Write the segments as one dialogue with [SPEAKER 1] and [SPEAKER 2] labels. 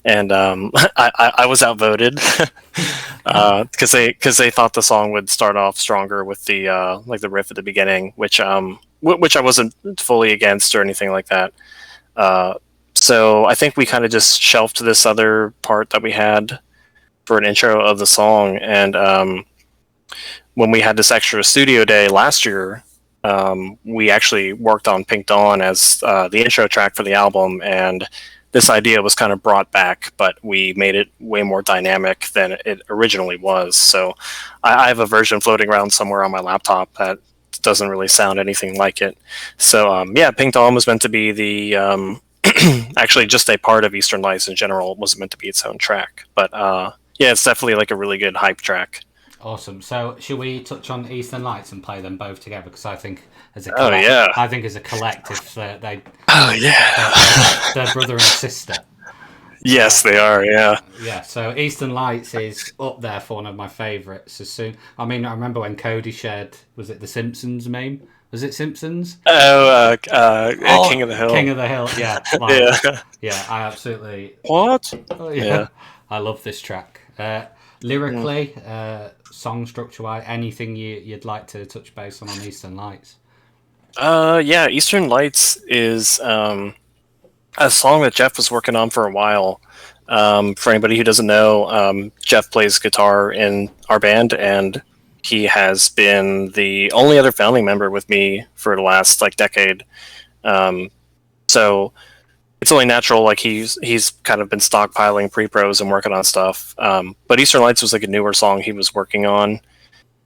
[SPEAKER 1] and I was outvoted because they thought the song would start off stronger with the like the riff at the beginning, which I wasn't fully against or anything like that. Uh, so I think we kind of just shelved this other part that we had for an intro of the song, and when we had this extra studio day last year, we actually worked on Pink Dawn as the intro track for the album, and this idea was kind of brought back, but we made it way more dynamic than it originally was. So I have a version floating around somewhere on my laptop that doesn't really sound anything like it. So yeah, Pink Dawn was meant to be the actually just a part of Eastern Lights in general. Was meant to be its own track, but yeah, it's definitely like a really good hype track.
[SPEAKER 2] Awesome. So, should we touch on Eastern Lights and play them both together? Because I think I think as a collective, they're brother and sister.
[SPEAKER 1] Yes, they are. Yeah.
[SPEAKER 2] Yeah. So, Eastern Lights is up there for one of my favourites. I remember when Cody shared. Was it the Simpsons meme? Was it Simpsons?
[SPEAKER 1] King of the Hill.
[SPEAKER 2] King of the Hill. Yeah. Yeah. I absolutely.
[SPEAKER 1] What?
[SPEAKER 2] Oh, yeah. I love this track. Lyrically, song structure-wise, anything you'd like to touch base on Eastern Lights?
[SPEAKER 1] Yeah, Eastern Lights is a song that Jeff was working on for a while. For anybody who doesn't know, Jeff plays guitar in our band, and he has been the only other founding member with me for the last decade. So it's only natural, like he's kind of been stockpiling pre-pros and working on stuff. But Eastern Lights was like a newer song he was working on,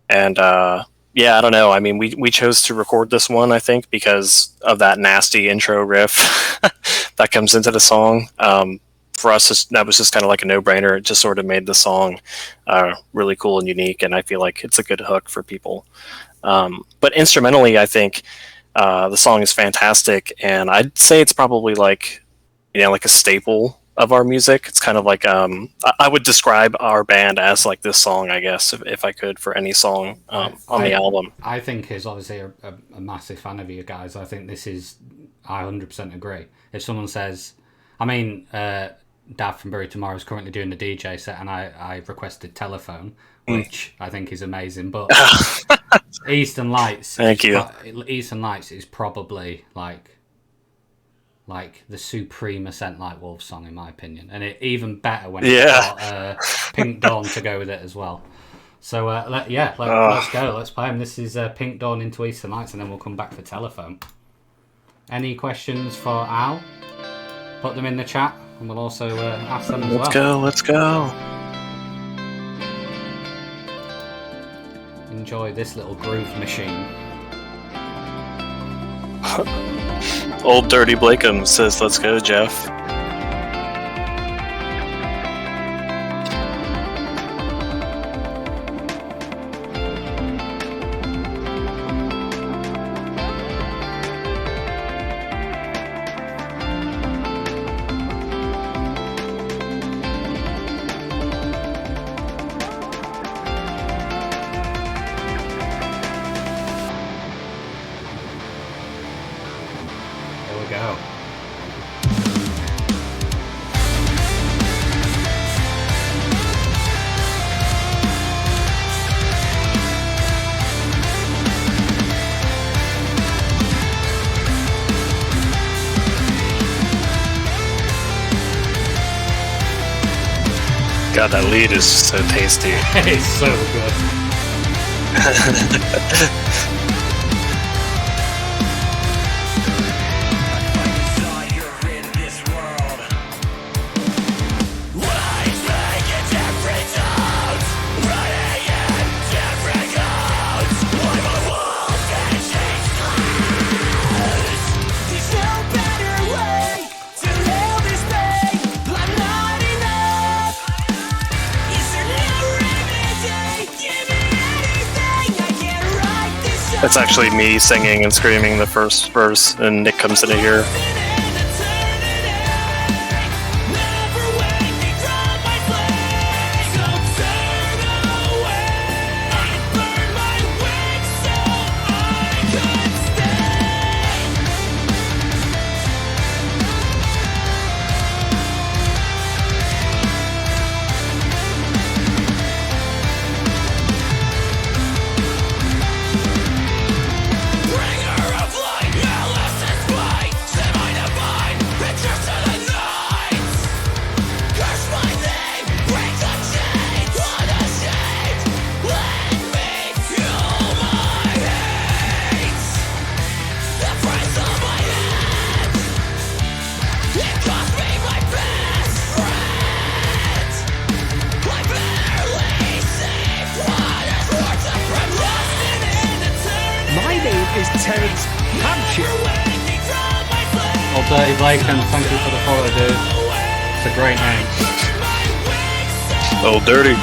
[SPEAKER 1] and yeah, I don't know. I mean, we chose to record this one, I think, because of that nasty intro riff that comes into the song. For us, that was just kind of like a no-brainer. It just sort of made the song really cool and unique, and I feel like it's a good hook for people. But instrumentally, I think the song is fantastic, and I'd say it's probably like a staple of our music. It's kind of like I would describe our band as like this song, I guess, if I could, for any song on the album.
[SPEAKER 2] I think is obviously a massive fan of you guys. I think I 100% agree. If someone says, Dad from Bury Tomorrow is currently doing the DJ set, and I requested Telephone, which I think is amazing. But Eastern Lights,
[SPEAKER 1] thank you.
[SPEAKER 2] Eastern Lights is probably like the supreme Ascent Like Wolves song, in my opinion, and it even better when it's got Pink Dawn to go with it as well. So let's go. Let's play them. This is Pink Dawn into Eastern Lights, and then we'll come back for Telephone. Any questions for Al? Put them in the chat, and we'll also ask them as well.
[SPEAKER 1] Let's go.
[SPEAKER 2] Enjoy this little groove machine.
[SPEAKER 1] Old Dirty Blakeham says, "Let's go, Jeff." God, that lead is so tasty.
[SPEAKER 2] It's so good.
[SPEAKER 1] It's actually me singing and screaming the first verse, and Nick comes in here.
[SPEAKER 2] Old Dirty Blake, and thank you for the follow, dude. It's a great name.
[SPEAKER 1] Old Dirty.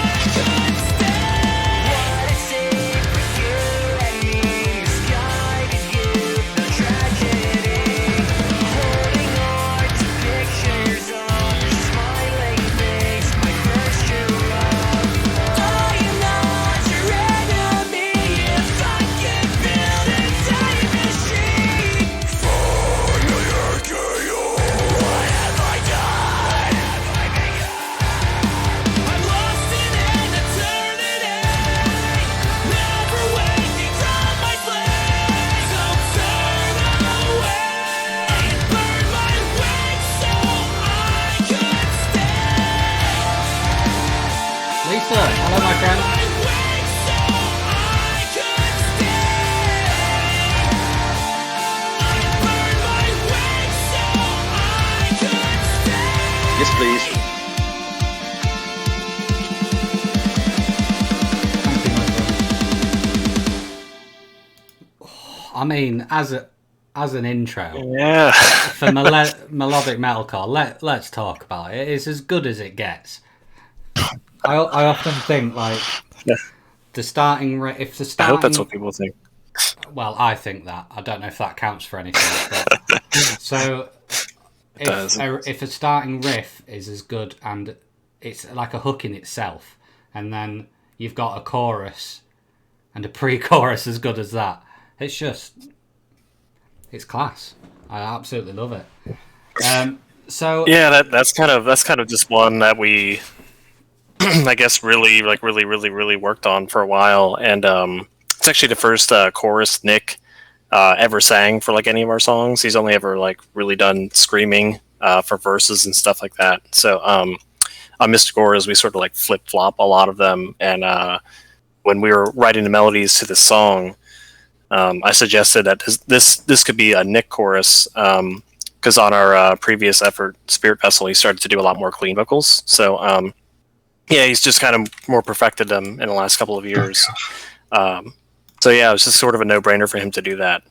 [SPEAKER 2] Hello, my friend.
[SPEAKER 3] Yes, please.
[SPEAKER 2] Thank you, my friend. I mean, as an intro,
[SPEAKER 1] Yeah.
[SPEAKER 2] for melodic metalcore, let's talk about it. It's as good as it gets. I often think like the starting if the starting.
[SPEAKER 1] I hope that's what people think.
[SPEAKER 2] Well, I think that. I don't know if that counts for anything. But, so, if a starting riff is as good and it's like a hook in itself, and then you've got a chorus and a pre-chorus as good as that, it's class. I absolutely love it. So
[SPEAKER 1] yeah, that's kind of just one that we, I guess, really worked on for a while, and it's actually the first chorus Nick ever sang for like any of our songs. He's only ever like really done screaming for verses and stuff like that. So on Mr. Gore's, we sort of like flip flop a lot of them, and when we were writing the melodies to this song, I suggested that this could be a Nick chorus. Because on our previous effort, Spirit Vessel, he started to do a lot more clean vocals. So, yeah, he's just kind of more perfected them in the last couple of years. So, yeah, it was just sort of a no-brainer for him to do that.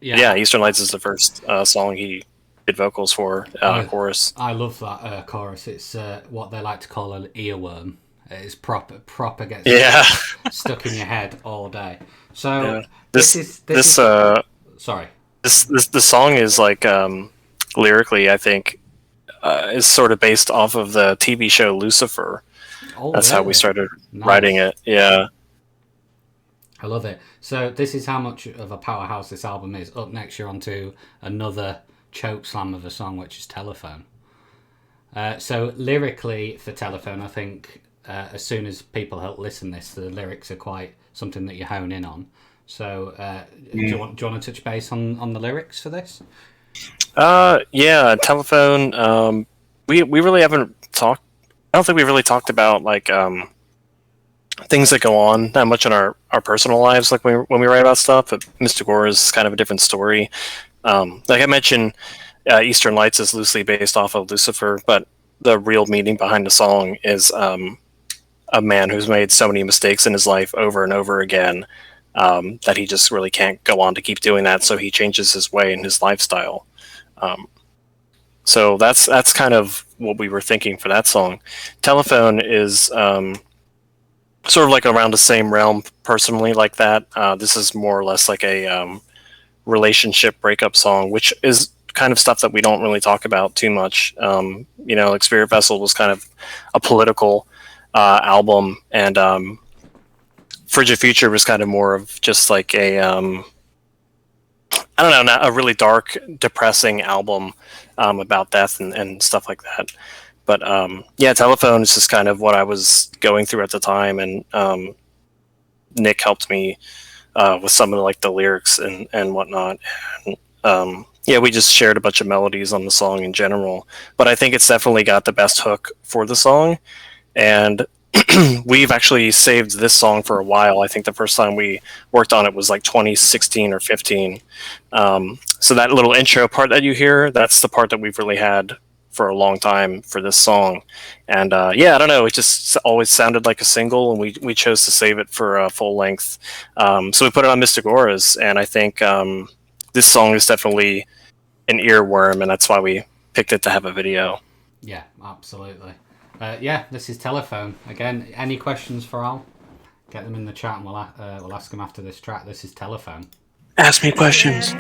[SPEAKER 1] Yeah, Eastern Lights is the first song he did vocals for, chorus.
[SPEAKER 2] I love that chorus. It's what they like to call an earworm. It's proper gets stuck in your head all day. So, sorry.
[SPEAKER 1] The song is like lyrically, I think, is sort of based off of the TV show Lucifer. That's how we started writing it. Yeah,
[SPEAKER 2] I love it. So this is how much of a powerhouse this album is. Up next, you're onto another choke slam of a song, which is Telephone. So lyrically for Telephone, I think as soon as people listen to this, the lyrics are quite something that you hone in on. So, do you want to touch base on the lyrics for this?
[SPEAKER 1] Yeah, Telephone. We really haven't talked. I don't think we really talked about like things that go on that much in our personal lives, like when we write about stuff. But Mr. Gore is kind of a different story. Like I mentioned, Eastern Lights is loosely based off of Lucifer, but the real meaning behind the song is a man who's made so many mistakes in his life over and over again. That he just really can't go on to keep doing that, so he changes his way and his lifestyle. So that's kind of what we were thinking for that song. Telephone is sort of like around the same realm personally like that. This is more or less like a relationship breakup song, which is kind of stuff that we don't really talk about too much. Like Spirit Vessel was kind of a political album, and Frigid Future was kind of more of just like a I don't know, not a really dark, depressing album about death and stuff like that. But yeah, Telephone is just kind of what I was going through at the time, and Nick helped me with some of like the lyrics and whatnot. And, yeah, we just shared a bunch of melodies on the song in general. But I think it's definitely got the best hook for the song, and we've actually saved this song for a while. I think the first time we worked on it was like 2016 or 15. So that little intro part that you hear, that's the part that we've really had for a long time for this song. And yeah, I don't know, it just always sounded like a single, and we chose to save it for a full length. So we put it on Mr. Gore's, and I think this song is definitely an earworm, and that's why we picked it to have a video.
[SPEAKER 2] Yeah, absolutely. This is Telephone. Again, any questions for Al? Get them in the chat and we'll ask them after this track. This is Telephone.
[SPEAKER 1] Ask me questions.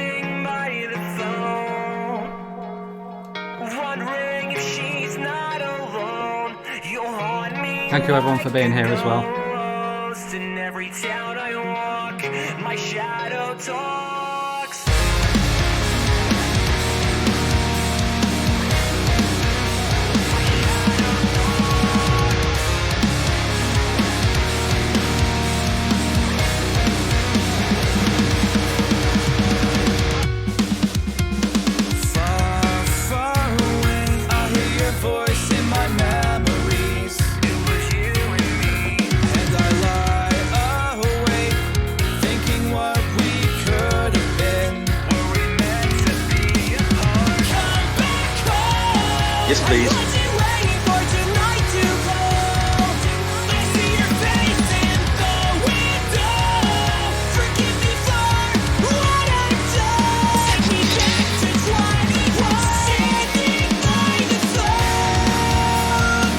[SPEAKER 2] Thank you everyone for being here as well.
[SPEAKER 3] In every town I walk, my shadow talks. Far, far away, I hear your voice in my memories. It was you and me, and I lie awake, thinking what we could have been. Were we meant to be apart? Come back home.
[SPEAKER 4] Yes, please.
[SPEAKER 3] I wasn't waiting for tonight to come. I see your face in the window. Forgive me for what I've done. Take me back to 21, standing by the phone,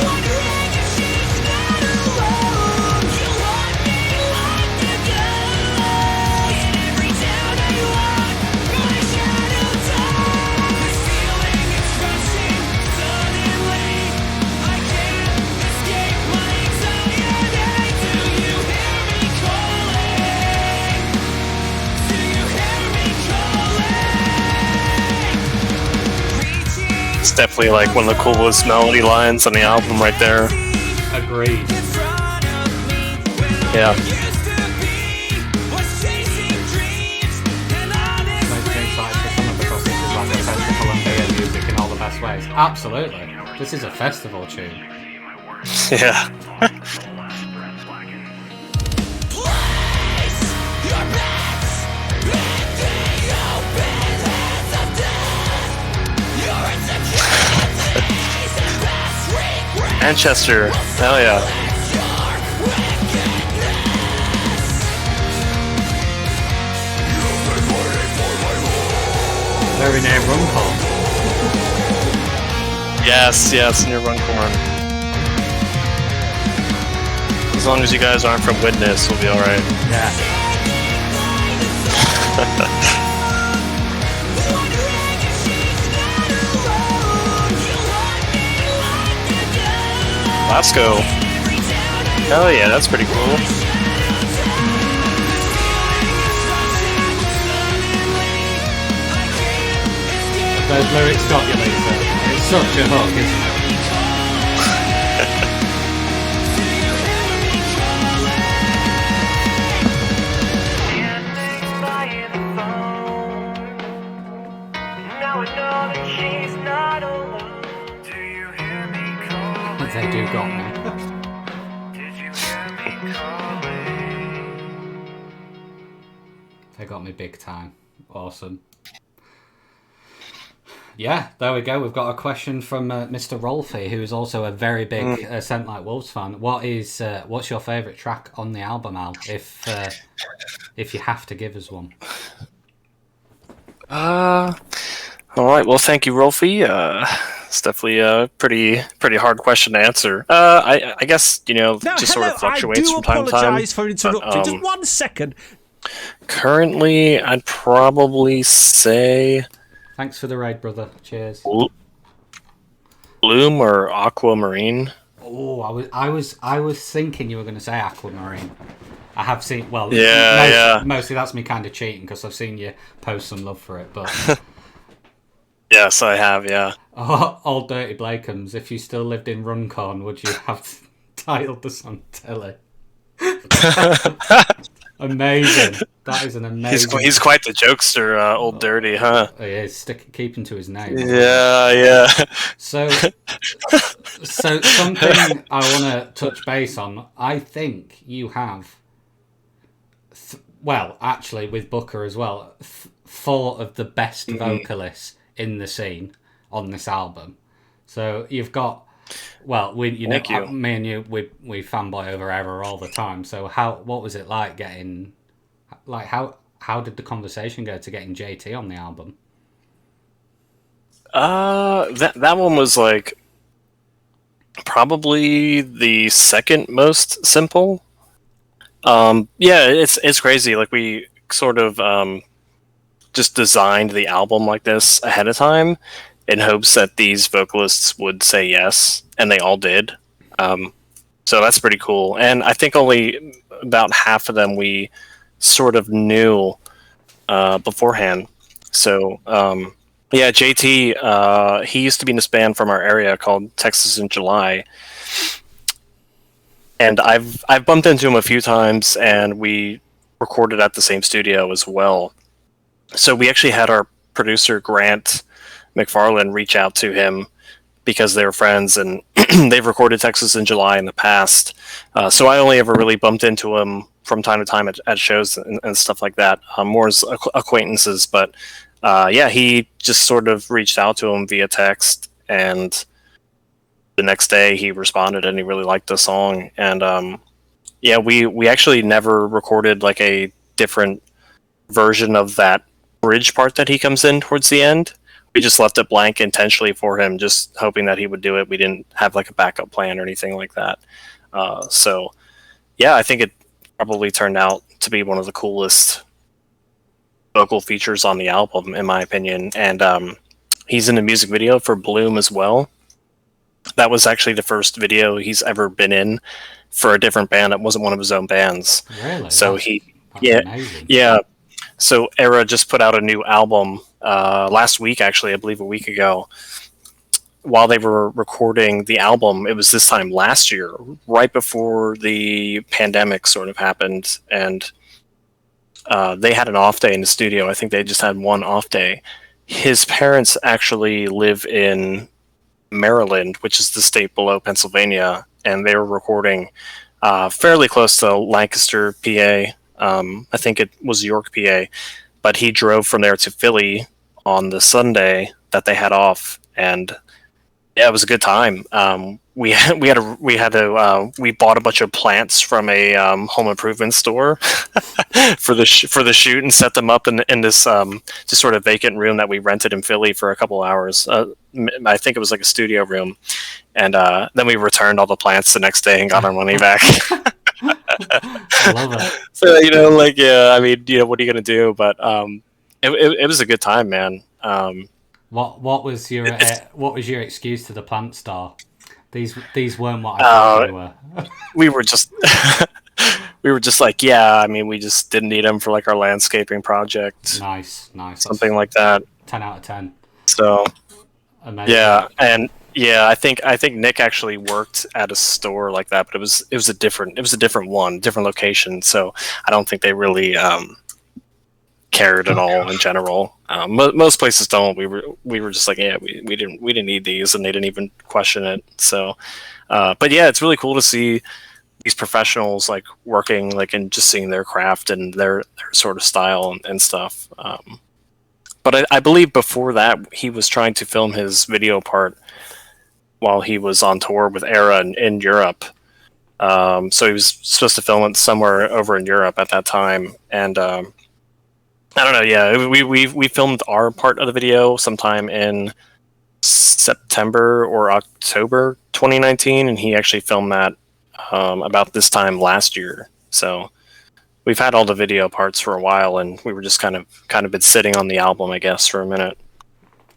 [SPEAKER 3] wondering if she's not alone. You want me like a ghost. In every town I walk, my shadow talks. This feeling is rushing suddenly. I can't escape my anxiety. Do you hear me calling? Do you hear me calling?
[SPEAKER 1] It's definitely like one of the coolest melody lines on the album right there.
[SPEAKER 2] Agreed.
[SPEAKER 1] Yeah.
[SPEAKER 2] Makes me excited for some of the processes like the festival and beer music in all the best ways. Absolutely. This is a festival tune.
[SPEAKER 1] Yeah. Manchester. Hell yeah.
[SPEAKER 2] Very near Runcorn.
[SPEAKER 1] Yes, near Runcorn. As long as you guys aren't from Witness, we'll be alright.
[SPEAKER 2] Yeah.
[SPEAKER 1] Glasgow. Hell yeah, that's pretty cool.
[SPEAKER 2] Those lyrics got you, Lisa. It's such a hook, isn't it? They do got me. They got me big time. Awesome. Yeah, there we go. We've got a question from Mr. Rolfie, who is also a very big Scent Like Wolves fan. What's your favourite track on the album, Al? If you have to give us one.
[SPEAKER 1] All right. Well, thank you, Rolfie. It's definitely a pretty hard question to answer. I guess just sort of fluctuates from time to time.
[SPEAKER 4] I do apologise for interrupting. Just 1 second.
[SPEAKER 1] Currently, I'd probably say
[SPEAKER 2] Thanks for the raid, brother. Cheers.
[SPEAKER 1] Bloom or Aquamarine.
[SPEAKER 2] Oh, I was thinking you were going to say Aquamarine. I have seen. Well, mostly that's me kind of cheating because I've seen you post some love for it, but.
[SPEAKER 1] Yes, I have, yeah.
[SPEAKER 2] Oh, old Dirty Blakehams, if you still lived in Runcorn, would you have titled the song Telly? Amazing. That is an amazing...
[SPEAKER 1] He's quite the jokester, Old Dirty, huh?
[SPEAKER 2] He is, keeping to his name.
[SPEAKER 1] Yeah.
[SPEAKER 2] So something I want to touch base on. I think you have... actually, with Booker as well, 4 of the best vocalists in the scene on this album. So you've got, me and you, we fanboy over Error all the time. So what was it like getting, how how did the conversation go to getting JT on the album?
[SPEAKER 1] That one was like probably the second most simple. Yeah, it's crazy. Like we sort of just designed the album like this ahead of time in hopes that these vocalists would say yes, and they all did. So that's pretty cool. And I think only about half of them we sort of knew beforehand. So yeah, JT, he used to be in this band from our area called Texas in July, and I've bumped into him a few times, and we recorded at the same studio as well. So we actually had our producer Grant McFarland reach out to him because they were friends, and they've recorded Texas in July in the past. So I only ever really bumped into him from time to time at shows and stuff like that, more as acquaintances. But yeah, he just sort of reached out to him via text, and the next day he responded and he really liked the song. And yeah, we actually never recorded like a different version of that bridge part that he comes in towards the end. We just left it blank intentionally for him, just hoping that he would do it. We didn't have like a backup plan or anything like that. So yeah, I think it probably turned out to be one of the coolest vocal features on the album, in my opinion. And he's in the music video for Bloom as well. That was actually the first video he's ever been in for a different band that wasn't one of his own bands.
[SPEAKER 2] Really?
[SPEAKER 1] So
[SPEAKER 2] That's amazing.
[SPEAKER 1] yeah. So Era just put out a new album last week, actually, I believe a week ago. While they were recording the album, it was this time last year, right before the pandemic sort of happened, and they had an off day in the studio. I think they just had one off day. His parents actually live in Maryland, which is the state below Pennsylvania, and they were recording fairly close to Lancaster, PA. I think it was York, PA, but he drove from there to Philly on the Sunday that they had off, and yeah, it was a good time. We bought a bunch of plants from a home improvement store for the shoot, and set them up in this just sort of vacant room that we rented in Philly for a couple hours. I think it was like a studio room, and then we returned all the plants the next day and got our money back.
[SPEAKER 2] I love it.
[SPEAKER 1] So like yeah, I mean, what are you gonna do? But it was a good time, man.
[SPEAKER 2] What was your excuse to the plant star? These weren't what I thought they were.
[SPEAKER 1] We were just like, yeah, I mean, we just didn't need them for like our landscaping project.
[SPEAKER 2] Nice.
[SPEAKER 1] Something like that.
[SPEAKER 2] 10 out of 10.
[SPEAKER 1] So
[SPEAKER 2] Amazing.
[SPEAKER 1] yeah, and yeah, I think Nick actually worked at a store like that, but it was a different location. So I don't think they really cared at all in general. Most places don't. We were just like, yeah, we didn't need these, and they didn't even question it. So, but yeah, it's really cool to see these professionals like working like and just seeing their craft and their sort of style and stuff. But I believe before that he was trying to film his video part while he was on tour with Era in Europe. So he was supposed to film it somewhere over in Europe at that time, and I don't know. Yeah, we filmed our part of the video sometime in September or October 2019, and he actually filmed that about this time last year. So we've had all the video parts for a while, and we were just kind of been sitting on the album, I guess, for a minute.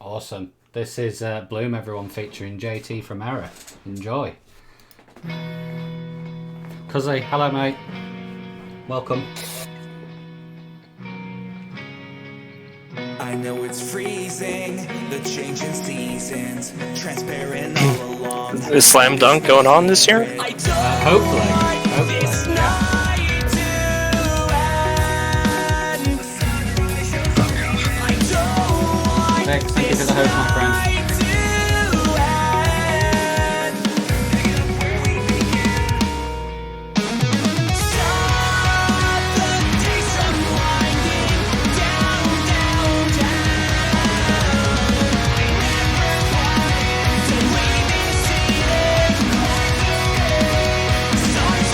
[SPEAKER 2] Awesome. This is Bloom, everyone, featuring JT from Era. Enjoy. Cuzzy, hello, mate. Welcome.
[SPEAKER 3] I know it's freezing, the changing seasons, transparent all along.
[SPEAKER 1] Is Slam Dunk going on this year?
[SPEAKER 2] Hopefully. Yeah. Thank you for the host, my friend.
[SPEAKER 3] Stars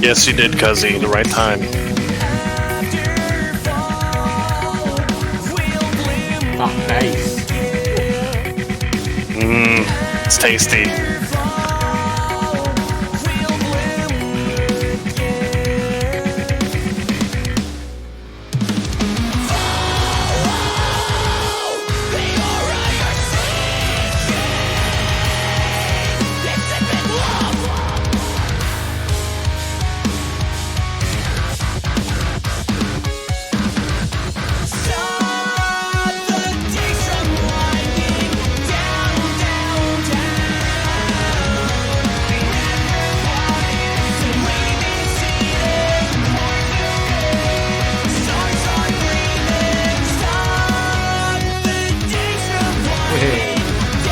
[SPEAKER 1] Yes, you did, Cuzzy. The right time.
[SPEAKER 2] That bass.
[SPEAKER 1] It's tasty.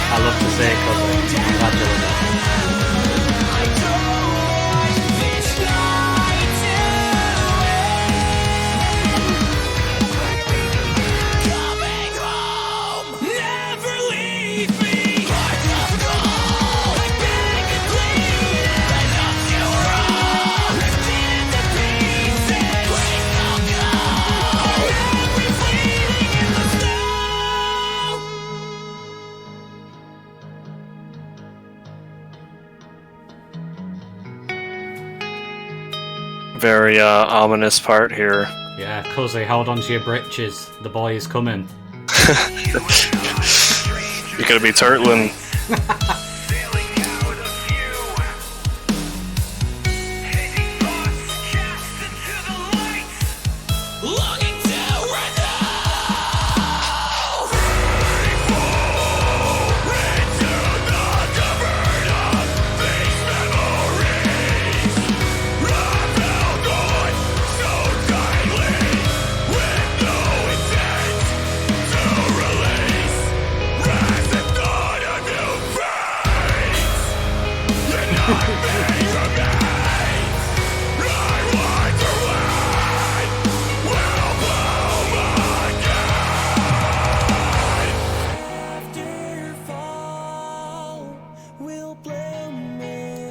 [SPEAKER 2] I love to say it, Cuzzy. I'm glad you love it.
[SPEAKER 1] Very ominous part here.
[SPEAKER 2] Yeah, Cuzzy, hold on to your britches. The boy is coming.
[SPEAKER 1] You're gonna be turtling.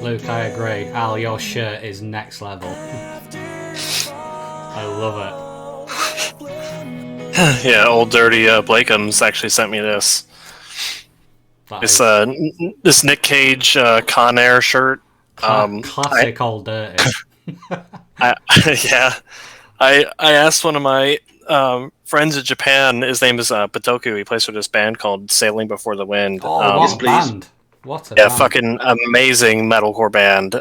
[SPEAKER 2] Luke, I agree. Al, your shirt is next level. I love it.
[SPEAKER 1] Yeah, old dirty Blakeham's actually sent me this.
[SPEAKER 2] That
[SPEAKER 1] It's
[SPEAKER 2] is
[SPEAKER 1] this Nick Cage Con Air shirt.
[SPEAKER 2] classic old dirty.
[SPEAKER 1] Yeah, I asked one of my friends in Japan. His name is Patoku. He plays for this band called Sailing Before the Wind.
[SPEAKER 2] Oh, what a band! What a
[SPEAKER 1] Yeah,
[SPEAKER 2] band.
[SPEAKER 1] fucking amazing metalcore band.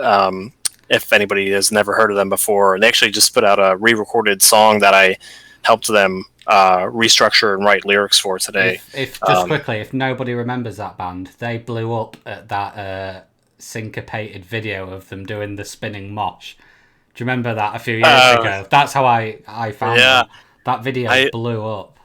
[SPEAKER 1] If anybody has never heard of them before, they actually just put out a re-recorded song that I helped them restructure and write lyrics for today.
[SPEAKER 2] If just quickly, if nobody remembers that band, they blew up at that syncopated video of them doing the spinning mosh. Do you remember that a few years ago? That's how I found them. That video blew up.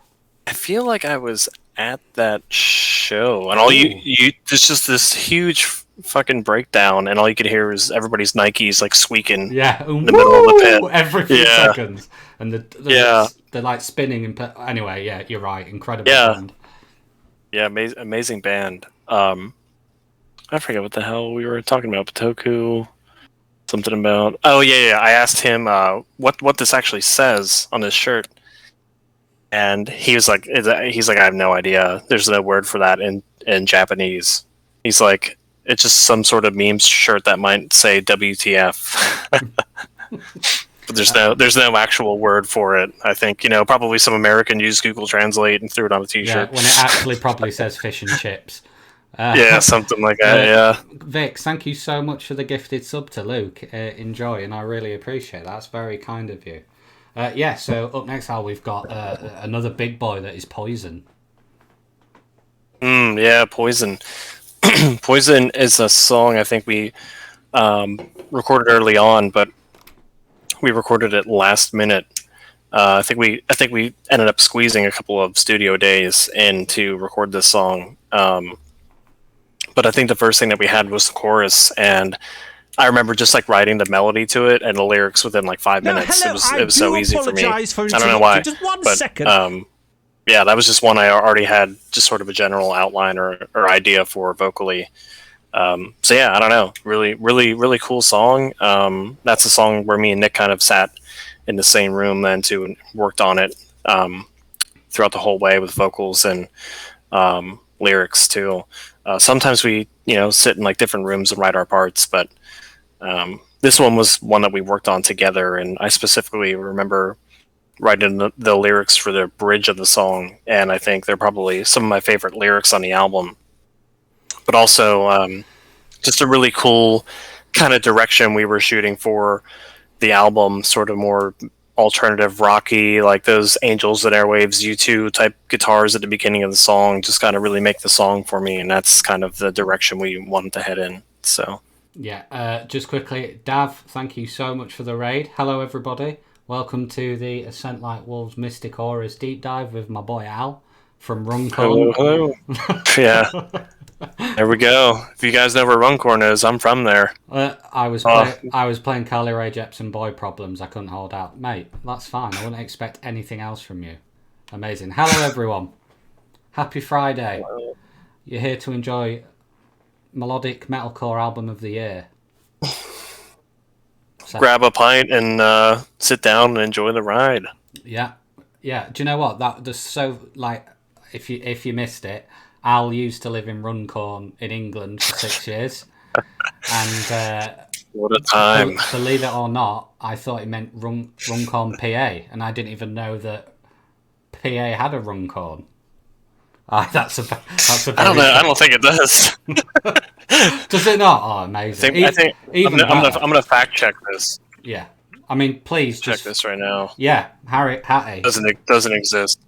[SPEAKER 1] I feel like I was at that show, and all you there's just this huge fucking breakdown, and all you could hear is everybody's Nikes like squeaking in the middle of the pit
[SPEAKER 2] every few seconds, and they're like spinning and anyway. Yeah, you're right. Incredible band.
[SPEAKER 1] Yeah, amazing band. I forget what the hell we were talking about. Patoku, something about. Oh yeah. I asked him what this actually says on this shirt, and he was like, I have no idea. There's no word for that in Japanese. He's like, it's just some sort of meme shirt that might say WTF. But there's no actual word for it. I think probably some American used Google Translate and threw it on a T-shirt.
[SPEAKER 2] Yeah, when it actually probably says fish and chips.
[SPEAKER 1] Yeah, something like that. Yeah.
[SPEAKER 2] Vix, thank you so much for the gifted sub to Luke. Enjoy, and I really appreciate that. That's very kind of you. So up next, Al, we've got another big boy that is Poison.
[SPEAKER 1] Yeah, Poison. Poison is a song I think we recorded early on, but we recorded it last minute. I think we ended up squeezing a couple of studio days in to record this song. But I think the first thing that we had was the chorus, and I remember just like writing the melody to it and the lyrics within like 5 minutes. It was so easy for me. I don't know why.
[SPEAKER 4] Just one
[SPEAKER 1] but,
[SPEAKER 4] second.
[SPEAKER 1] Yeah, that was just one I already had just sort of a general outline or idea for vocally. So yeah, I don't know. Really, really, really cool song. That's a song where me and Nick kind of sat in the same room then too and worked on it throughout the whole way with vocals and lyrics too. Sometimes we, sit in like different rooms and write our parts, but this one was one that we worked on together, and I specifically remember writing the lyrics for the bridge of the song, and I think they're probably some of my favorite lyrics on the album. But also, just a really cool kind of direction we were shooting for the album, sort of more alternative rocky, like those Angels and Airwaves U2 type guitars at the beginning of the song, just kind of really make the song for me, and that's kind of the direction we wanted to head in. So
[SPEAKER 2] yeah, just quickly, Dav, thank you so much for the raid. Hello everybody, welcome to the Ascent Like Wolves Mystic Auras deep dive with my boy Al from Runcorn.
[SPEAKER 1] Hello. Yeah. There we go. If you guys know where Runcorn is, I'm from there.
[SPEAKER 2] I was playing Carly Rae Jepsen Boy Problems. I couldn't hold out. Mate, that's fine. I wouldn't expect anything else from you. Amazing. Hello, everyone. Happy Friday.
[SPEAKER 1] Hello.
[SPEAKER 2] You're here to enjoy melodic metalcore album of the year.
[SPEAKER 1] Grab a pint and sit down and enjoy the ride.
[SPEAKER 2] Yeah. Yeah. Do you know what? That just so, like, if you missed it, Al used to live in Runcorn in England for 6 years. And
[SPEAKER 1] what a time.
[SPEAKER 2] Believe it or not, I thought it meant Runcorn, PA, and I didn't even know that PA had a Runcorn. That's a
[SPEAKER 1] I don't know. I don't think it does.
[SPEAKER 2] Does it not? Oh, amazing.
[SPEAKER 1] I think I'm gonna fact check this.
[SPEAKER 2] Yeah. I mean, please
[SPEAKER 1] check this right now.
[SPEAKER 2] Yeah, Hattie.
[SPEAKER 1] Doesn't exist.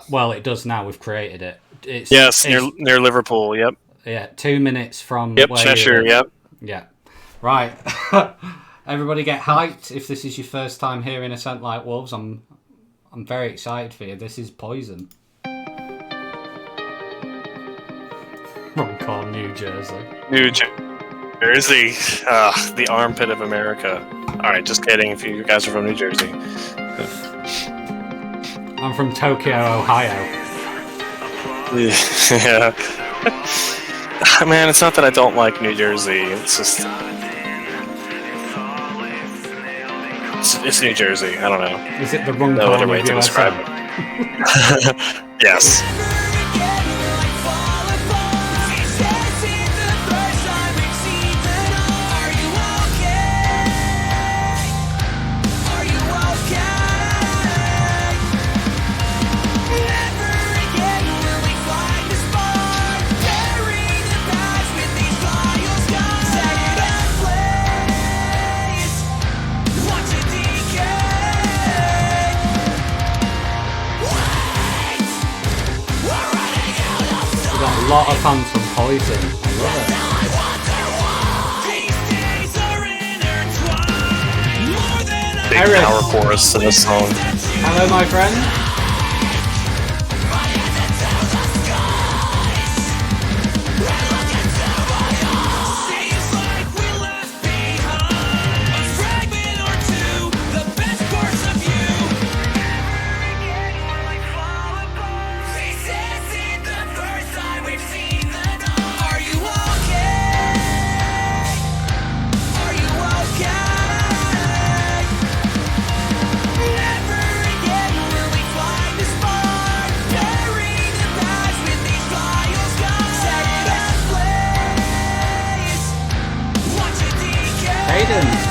[SPEAKER 2] Well, it does now. We've created it. It's
[SPEAKER 1] near Liverpool. Yep.
[SPEAKER 2] Yeah, 2 minutes from.
[SPEAKER 1] Yep, Cheshire. Yep.
[SPEAKER 2] Yeah. Right. Everybody get hyped. If this is your first time hearing Ascent Like Wolves, I'm very excited for you. This is Poison. Runcorn, New Jersey.
[SPEAKER 1] New Jersey, the armpit of America. All right, just kidding. If you guys are from New Jersey,
[SPEAKER 2] I'm from Tokyo, Ohio.
[SPEAKER 1] Yeah. Man, it's not that I don't like New Jersey. It's just it's New Jersey. I don't know.
[SPEAKER 2] Is it the Runcorn
[SPEAKER 1] no other way
[SPEAKER 2] of
[SPEAKER 1] to
[SPEAKER 2] USA?
[SPEAKER 1] describe it. Yes.
[SPEAKER 2] A lot of fans from Poison. I love it.
[SPEAKER 1] Big
[SPEAKER 2] Eric.
[SPEAKER 1] power chorus to this song.
[SPEAKER 2] Hello, my friend.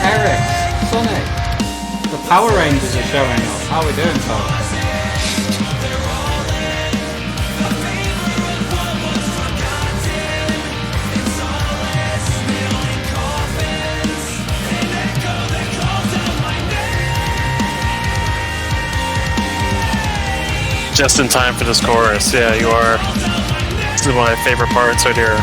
[SPEAKER 2] Eric, Sonic, the Power Rangers are showing up. How are we doing, folks?
[SPEAKER 1] Just in time for this chorus. Yeah, you are. This is one of my favorite parts right here.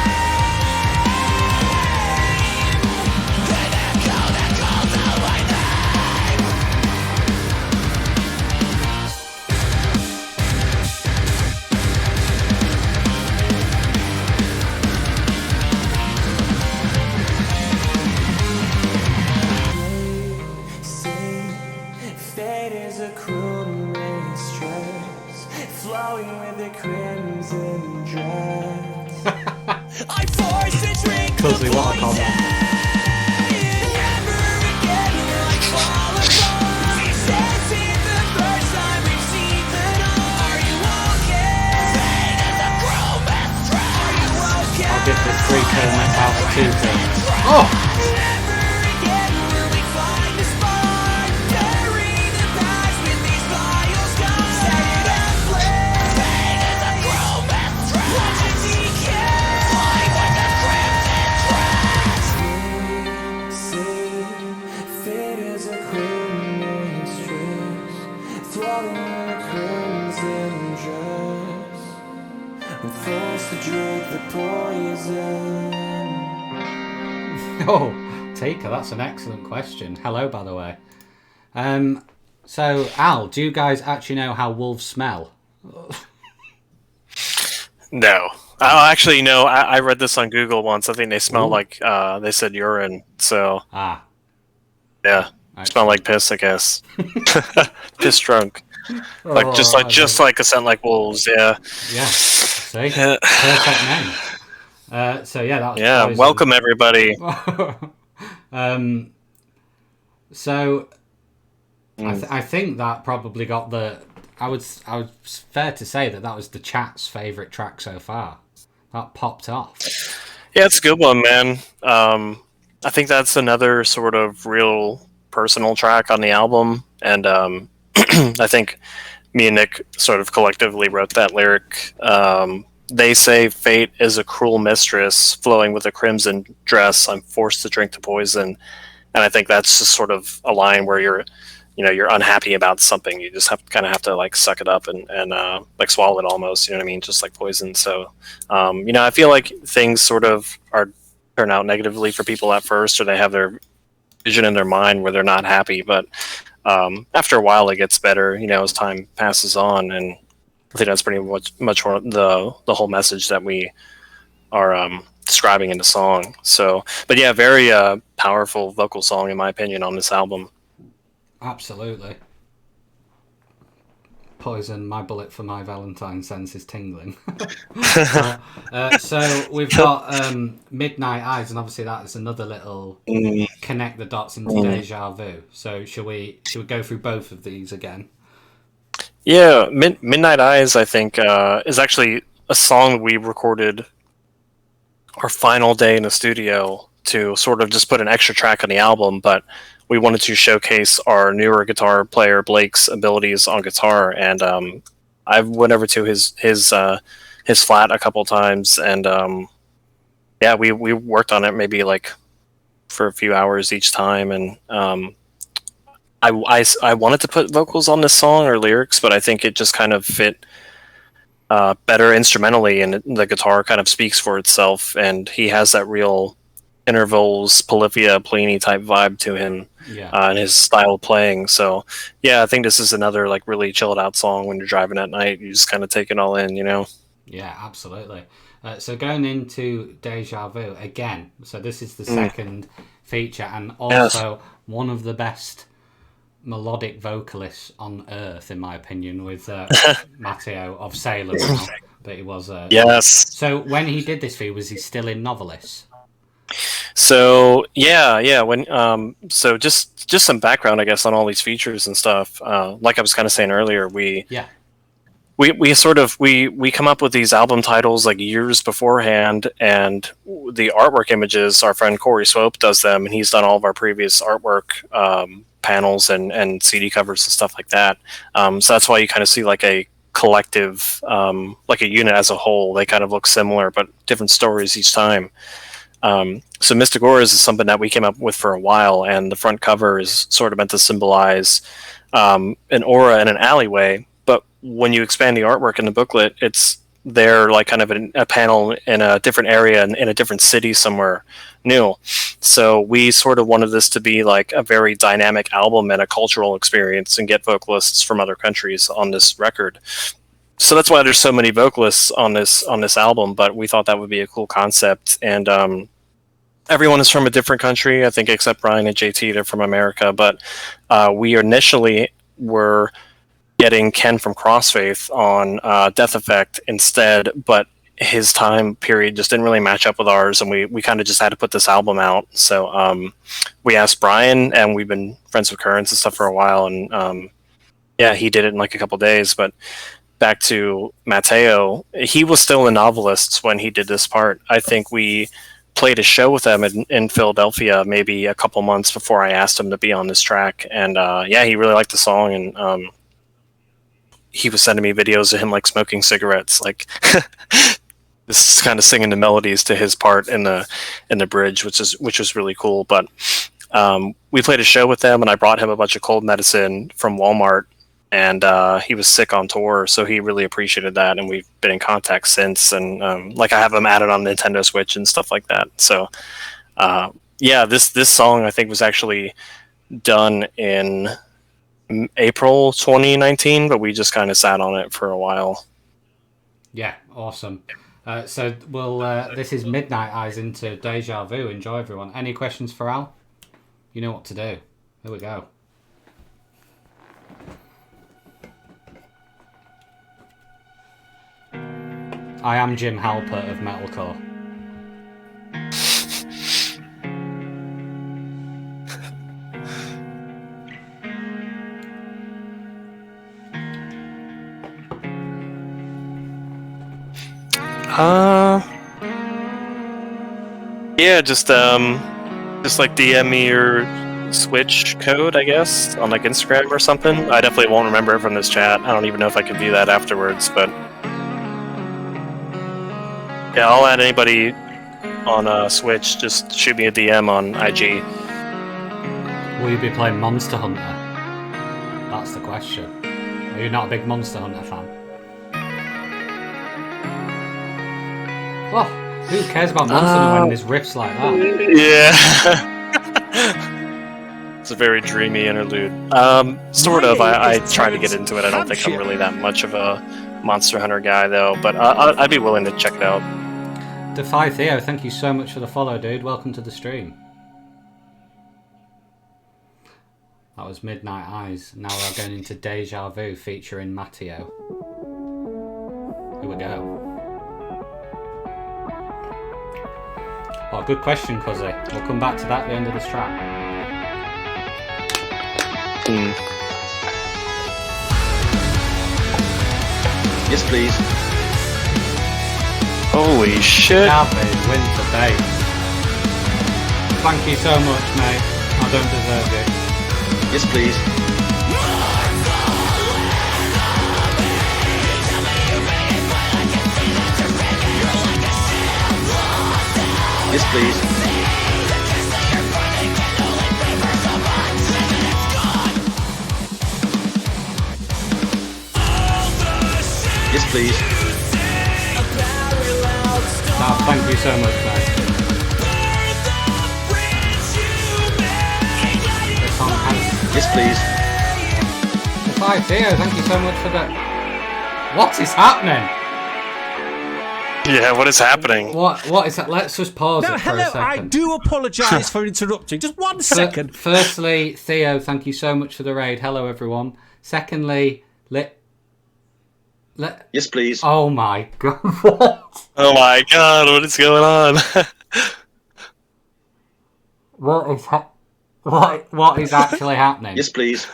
[SPEAKER 3] I force a drink
[SPEAKER 2] Fuzzy, what a comment. I'll give this 3 kilometres out of 2 kilometres. Oh! Oh, Tika, that's an excellent question. Hello, by the way. So, Al, do you guys actually know how wolves smell?
[SPEAKER 1] No. Oh, actually, no. I read this on Google once. I think they smell like they said urine. So
[SPEAKER 2] Ah,
[SPEAKER 1] yeah, smell like piss, I guess. Piss drunk. Like just like a scent like wolves. Yeah.
[SPEAKER 2] Yeah. See, perfect name. So yeah, that was Poison.
[SPEAKER 1] Welcome everybody.
[SPEAKER 2] So I think that probably got the. I would fair to say that was the chat's favourite track so far. That popped off.
[SPEAKER 1] Yeah, it's a good one, man. I think that's another sort of real personal track on the album, and I think me and Nick sort of collectively wrote that lyric. They say fate is a cruel mistress, flowing with a crimson dress. I'm forced to drink the poison, and I think that's just sort of a line where you're unhappy about something. You just have to like suck it up and like swallow it almost. You know what I mean? Just like poison. So, I feel like things sort of turn out negatively for people at first, or they have their vision in their mind where they're not happy. But after a while, it gets better. As time passes on, and I think that's pretty much the whole message that we are describing in the song. So, but yeah, very powerful vocal song in my opinion on this album.
[SPEAKER 2] Absolutely. Poison, my bullet for my Valentine senses tingling. So we've got Midnight Eyes, and obviously that is another little connect the dots into Deja Vu. So should we go through both of these again?
[SPEAKER 1] Yeah, Midnight Eyes, I think, is actually a song we recorded our final day in the studio to sort of just put an extra track on the album, but we wanted to showcase our newer guitar player Blake's abilities on guitar, and I went over to his flat a couple times, and we worked on it maybe like for a few hours each time, and I wanted to put vocals on this song or lyrics, but I think it just kind of fit better instrumentally, and the guitar kind of speaks for itself, and he has that real intervals, Polyphia, Pliny type vibe to him, and his style of playing. So, yeah, I think this is another like really chilled out song when you're driving at night. You just kind of take it all in,
[SPEAKER 2] Yeah, absolutely. So going into Deja Vu again. So this is the second feature, and also one of the best melodic vocalists on earth, in my opinion, with Matteo of Salem. But he was
[SPEAKER 1] yes.
[SPEAKER 2] So when he did this for you, was he still in Novelist?
[SPEAKER 1] So when so just some background, I guess, on all these features and stuff. Like I was kind of saying earlier, we come up with these album titles like years beforehand, and the artwork images, our friend Corey Swope does them, and he's done all of our previous artwork panels and CD covers and stuff like that. So that's why you kind of see like a collective, like a unit as a whole. They kind of look similar, but different stories each time. So Mystic Auras is something that we came up with for a while, and the front cover is sort of meant to symbolize an aura in an alleyway. But when you expand the artwork in the booklet, it's there like kind of a panel in a different area in a different city somewhere new. So we sort of wanted this to be like a very dynamic album and a cultural experience, and get vocalists from other countries on this record. So that's why there's so many vocalists on this album. But we thought that would be a cool concept, and everyone is from a different country, I think, except Brian and JT. They're from America, but we initially were getting Ken from Crossfaith on Death Effect instead, but his time period just didn't really match up with ours, and we kind of just had to put this album out. So we asked Brian, and we've been friends with Currents and stuff for a while, and yeah, he did it in like a couple days. But back to Matteo, he was still in Novelists when he did this part. I think we played a show with them in Philadelphia maybe a couple months before I asked him to be on this track, and yeah, he really liked the song, and he was sending me videos of him like smoking cigarettes, like this is kind of singing the melodies to his part in the bridge, which was really cool. But we played a show with them, and I brought him a bunch of cold medicine from Walmart, and he was sick on tour, so he really appreciated that, and we've been in contact since. And like I have him added on Nintendo Switch and stuff like that. So yeah, this song I think was actually done in April 2019, but we just kind of sat on it for a while.
[SPEAKER 2] Yeah, awesome. So we'll this is Midnight Eyes into Deja Vu. Enjoy, everyone. Any questions for Al? You know what to do. Here we go. I am Jim Halpert of Metalcore.
[SPEAKER 1] Yeah, just like DM me your Switch code, I guess, on like Instagram or something. I definitely won't remember it from this chat. I don't even know if I can view that afterwards, but yeah, I'll add anybody on Switch. Just shoot me a DM on IG.
[SPEAKER 2] Will you be playing Monster Hunter? That's the question. Are you not a big Monster Hunter fan? Well, who cares about Monster Hunter when there's riffs like that?
[SPEAKER 1] Yeah. It's a very dreamy interlude. Sort of. I try to get into it. I don't think I'm really that much of a Monster Hunter guy, though, but I'd be willing to check it out.
[SPEAKER 2] Defy Theo, thank you so much for the follow, dude. Welcome to the stream. That was Midnight Eyes. Now we're going into Deja Vu featuring Matteo. Here we go. Oh, good question, Cuzzy. We'll come back to that at the end of this track.
[SPEAKER 5] Yes, please.
[SPEAKER 1] Holy shit.
[SPEAKER 2] Gavin Winter Bay. Thank you so much, mate. I don't deserve it.
[SPEAKER 5] Yes, please. Yes, please. Yes, please.
[SPEAKER 2] No, thank you so much, mate. This song has...
[SPEAKER 5] Yes, please.
[SPEAKER 2] Defy Theo, thank you so much for that. What is happening?
[SPEAKER 1] Yeah, what is happening?
[SPEAKER 2] What is that? Let's just pause
[SPEAKER 4] Now,
[SPEAKER 2] it for a
[SPEAKER 4] hello,
[SPEAKER 2] second.
[SPEAKER 4] I do apologise for interrupting. Just 1 second.
[SPEAKER 2] Firstly, Theo, thank you so much for the raid. Hello, everyone. Secondly,
[SPEAKER 5] Yes, please.
[SPEAKER 2] oh my god. What?
[SPEAKER 1] Oh my god, what is going on?
[SPEAKER 2] What is actually happening?
[SPEAKER 5] Yes, please.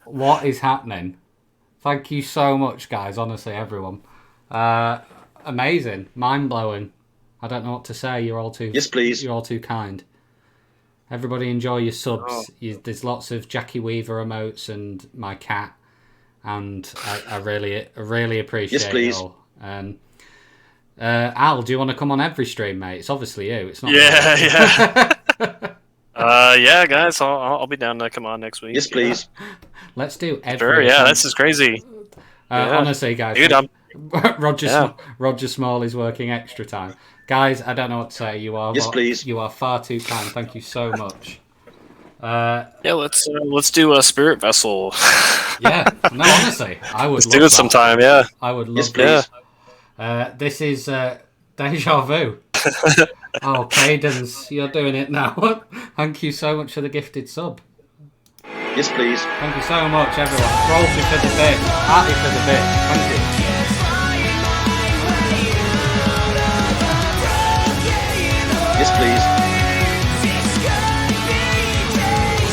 [SPEAKER 2] What is happening? Thank you so much, guys. Honestly, everyone. Amazing, mind blowing. I don't know what to say. You're all too.
[SPEAKER 5] Yes, please.
[SPEAKER 2] You're all too kind. Everybody enjoy your subs. There's lots of Jackie Weaver emotes and my cat, and I really appreciate
[SPEAKER 5] Yes, please.
[SPEAKER 2] it all. Al, do you want to come on every stream, mate? It's obviously you. It's not.
[SPEAKER 1] Yeah. Yeah, guys, I'll be down to come on next week.
[SPEAKER 5] Yes, please.
[SPEAKER 2] Let's do every.
[SPEAKER 1] Sure, yeah, this is crazy. Yeah.
[SPEAKER 2] Honestly, guys.
[SPEAKER 1] Dude,
[SPEAKER 2] Roger Small is working extra time. Guys, I don't know what to say.
[SPEAKER 5] Yes, please.
[SPEAKER 2] You are far too kind. Thank you so much.
[SPEAKER 1] Yeah, let's do a Spirit Vessel.
[SPEAKER 2] Yeah, no, honestly, I would.
[SPEAKER 1] Let's
[SPEAKER 2] love
[SPEAKER 1] do it
[SPEAKER 2] that.
[SPEAKER 1] sometime. Yeah.
[SPEAKER 2] I would love
[SPEAKER 5] Yes,
[SPEAKER 2] that.
[SPEAKER 5] please.
[SPEAKER 2] This is Deja Vu. Oh, Cadence, you're doing it now. Thank you so much for the gifted sub.
[SPEAKER 5] Yes, please.
[SPEAKER 2] Thank you so much, everyone. Rolfie for the bit. Artie for the bit. Thank you.
[SPEAKER 5] Yes, please.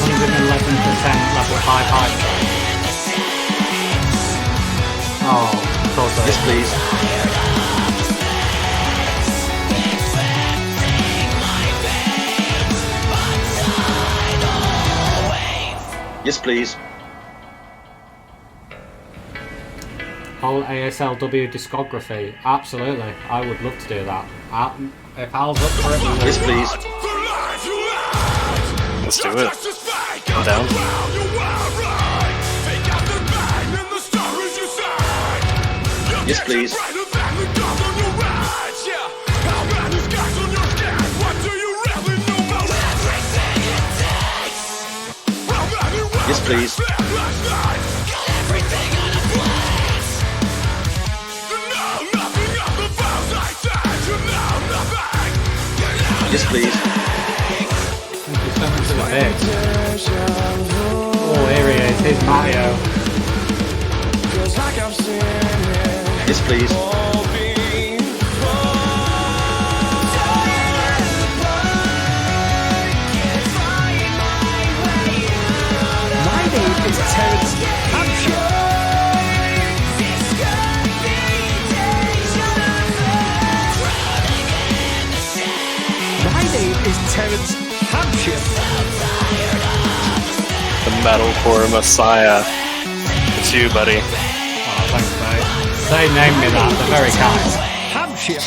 [SPEAKER 2] 111% level 5 hype train. Oh, of course there
[SPEAKER 5] Yes,
[SPEAKER 2] is.
[SPEAKER 5] please. Yes, please.
[SPEAKER 2] Whole ASLW discography. Absolutely. I would love to do that. If Al's up for it, we will.
[SPEAKER 5] Yes, please.
[SPEAKER 1] Let's do it. I'm down.
[SPEAKER 5] Yes, please. Yes, please. Yes, please.
[SPEAKER 2] Thank you so much for the bits. Oh, here he is. Here's Mario.
[SPEAKER 5] Yes, please.
[SPEAKER 4] My name is Terence Hampshire. My name is Terence Hampshire.
[SPEAKER 1] The metalcore messiah. It's you, buddy.
[SPEAKER 2] Oh, thanks, mate. They named me that. They're very kind.
[SPEAKER 4] Hampshire.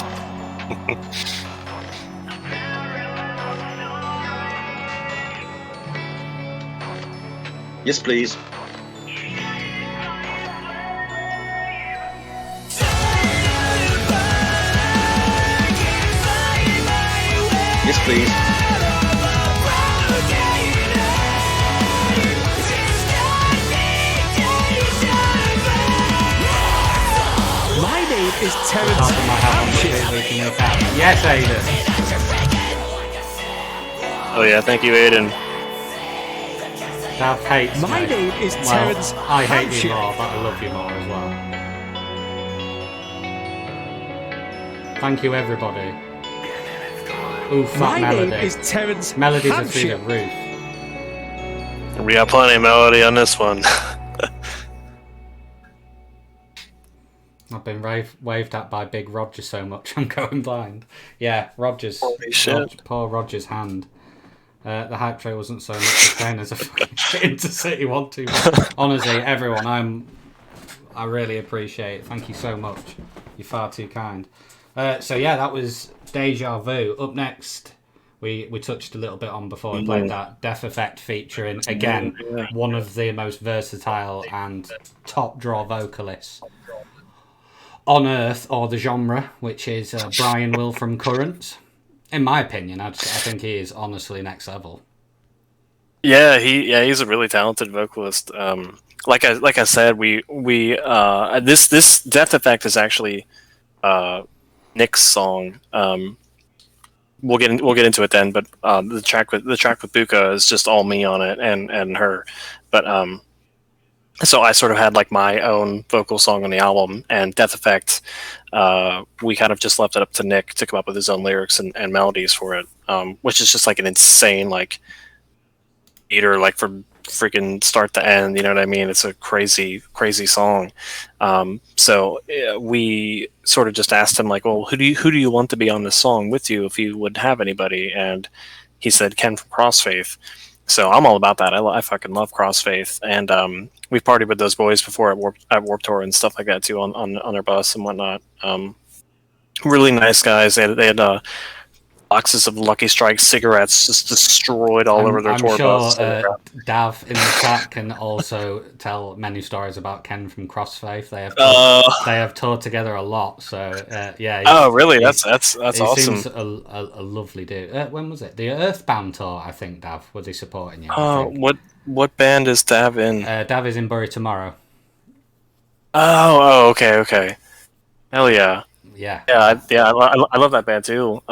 [SPEAKER 5] Yes, please. Yes, please.
[SPEAKER 4] My name is Terence
[SPEAKER 2] Top of my hat on the
[SPEAKER 4] Hampshire.
[SPEAKER 2] street we can make happen. Yes, Aiden.
[SPEAKER 1] Oh yeah, thank you, Aiden.
[SPEAKER 2] Dav hates
[SPEAKER 4] My
[SPEAKER 2] me.
[SPEAKER 4] name is
[SPEAKER 2] Well,
[SPEAKER 4] Terence
[SPEAKER 2] I hate
[SPEAKER 4] Hampshire.
[SPEAKER 2] you more, but I love you more as well. Thank you, everybody. Ooh, fat
[SPEAKER 4] My
[SPEAKER 2] melody.
[SPEAKER 4] name is Terence
[SPEAKER 2] Melodies are through the
[SPEAKER 4] Hampshire.
[SPEAKER 2] roof.
[SPEAKER 1] We got plenty of melody on this one.
[SPEAKER 2] I've been waved at by Big Roger so much I'm going blind. Yeah, Rogers.
[SPEAKER 1] Holy shit.
[SPEAKER 2] Poor Roger's hand. The hype train wasn't so much a pain as a fucking Intercity 1-2. Honestly, everyone, I really appreciate it. Thank you so much. You're far too kind. So yeah, that was Deja Vu. Up next, we touched a little bit on before we played that Death Effect featuring, again, one of the most versatile and top draw vocalists on Earth or the genre, which is Brian Will from Currents. In my opinion, I think he is honestly next level.
[SPEAKER 1] Yeah, he's a really talented vocalist. Like I said, this Death Effect is actually Nick's song. We'll get into it then, but the track with Buka is just all me on it and her. But so I sort of had like my own vocal song on the album, and Death Effect, we kind of just left it up to Nick to come up with his own lyrics and melodies for it, which is just like an insane like beater, like from freaking start to end. You know what I mean? It's a crazy song. So we sort of just asked him like, well, who do you want to be on this song with you if you would have anybody? And he said Ken from Crossfaith. So I'm all about that. I fucking love Crossfaith, and we've partied with those boys before at Warped Tour and stuff like that too on their bus and whatnot. Really nice guys. They had boxes of Lucky Strike cigarettes just destroyed all over their tour bus.
[SPEAKER 2] Dav in the chat can also tell many stories about Ken from Crossfaith. They have toured together a lot. So yeah.
[SPEAKER 1] Oh really? That's
[SPEAKER 2] he
[SPEAKER 1] awesome.
[SPEAKER 2] Seems a lovely dude. When was it? The Earthbound tour, I think. Dav, was he supporting you?
[SPEAKER 1] What band is Dav in?
[SPEAKER 2] Dav is in Bury Tomorrow.
[SPEAKER 1] Oh, okay. Hell yeah.
[SPEAKER 2] Yeah.
[SPEAKER 1] I love that band too.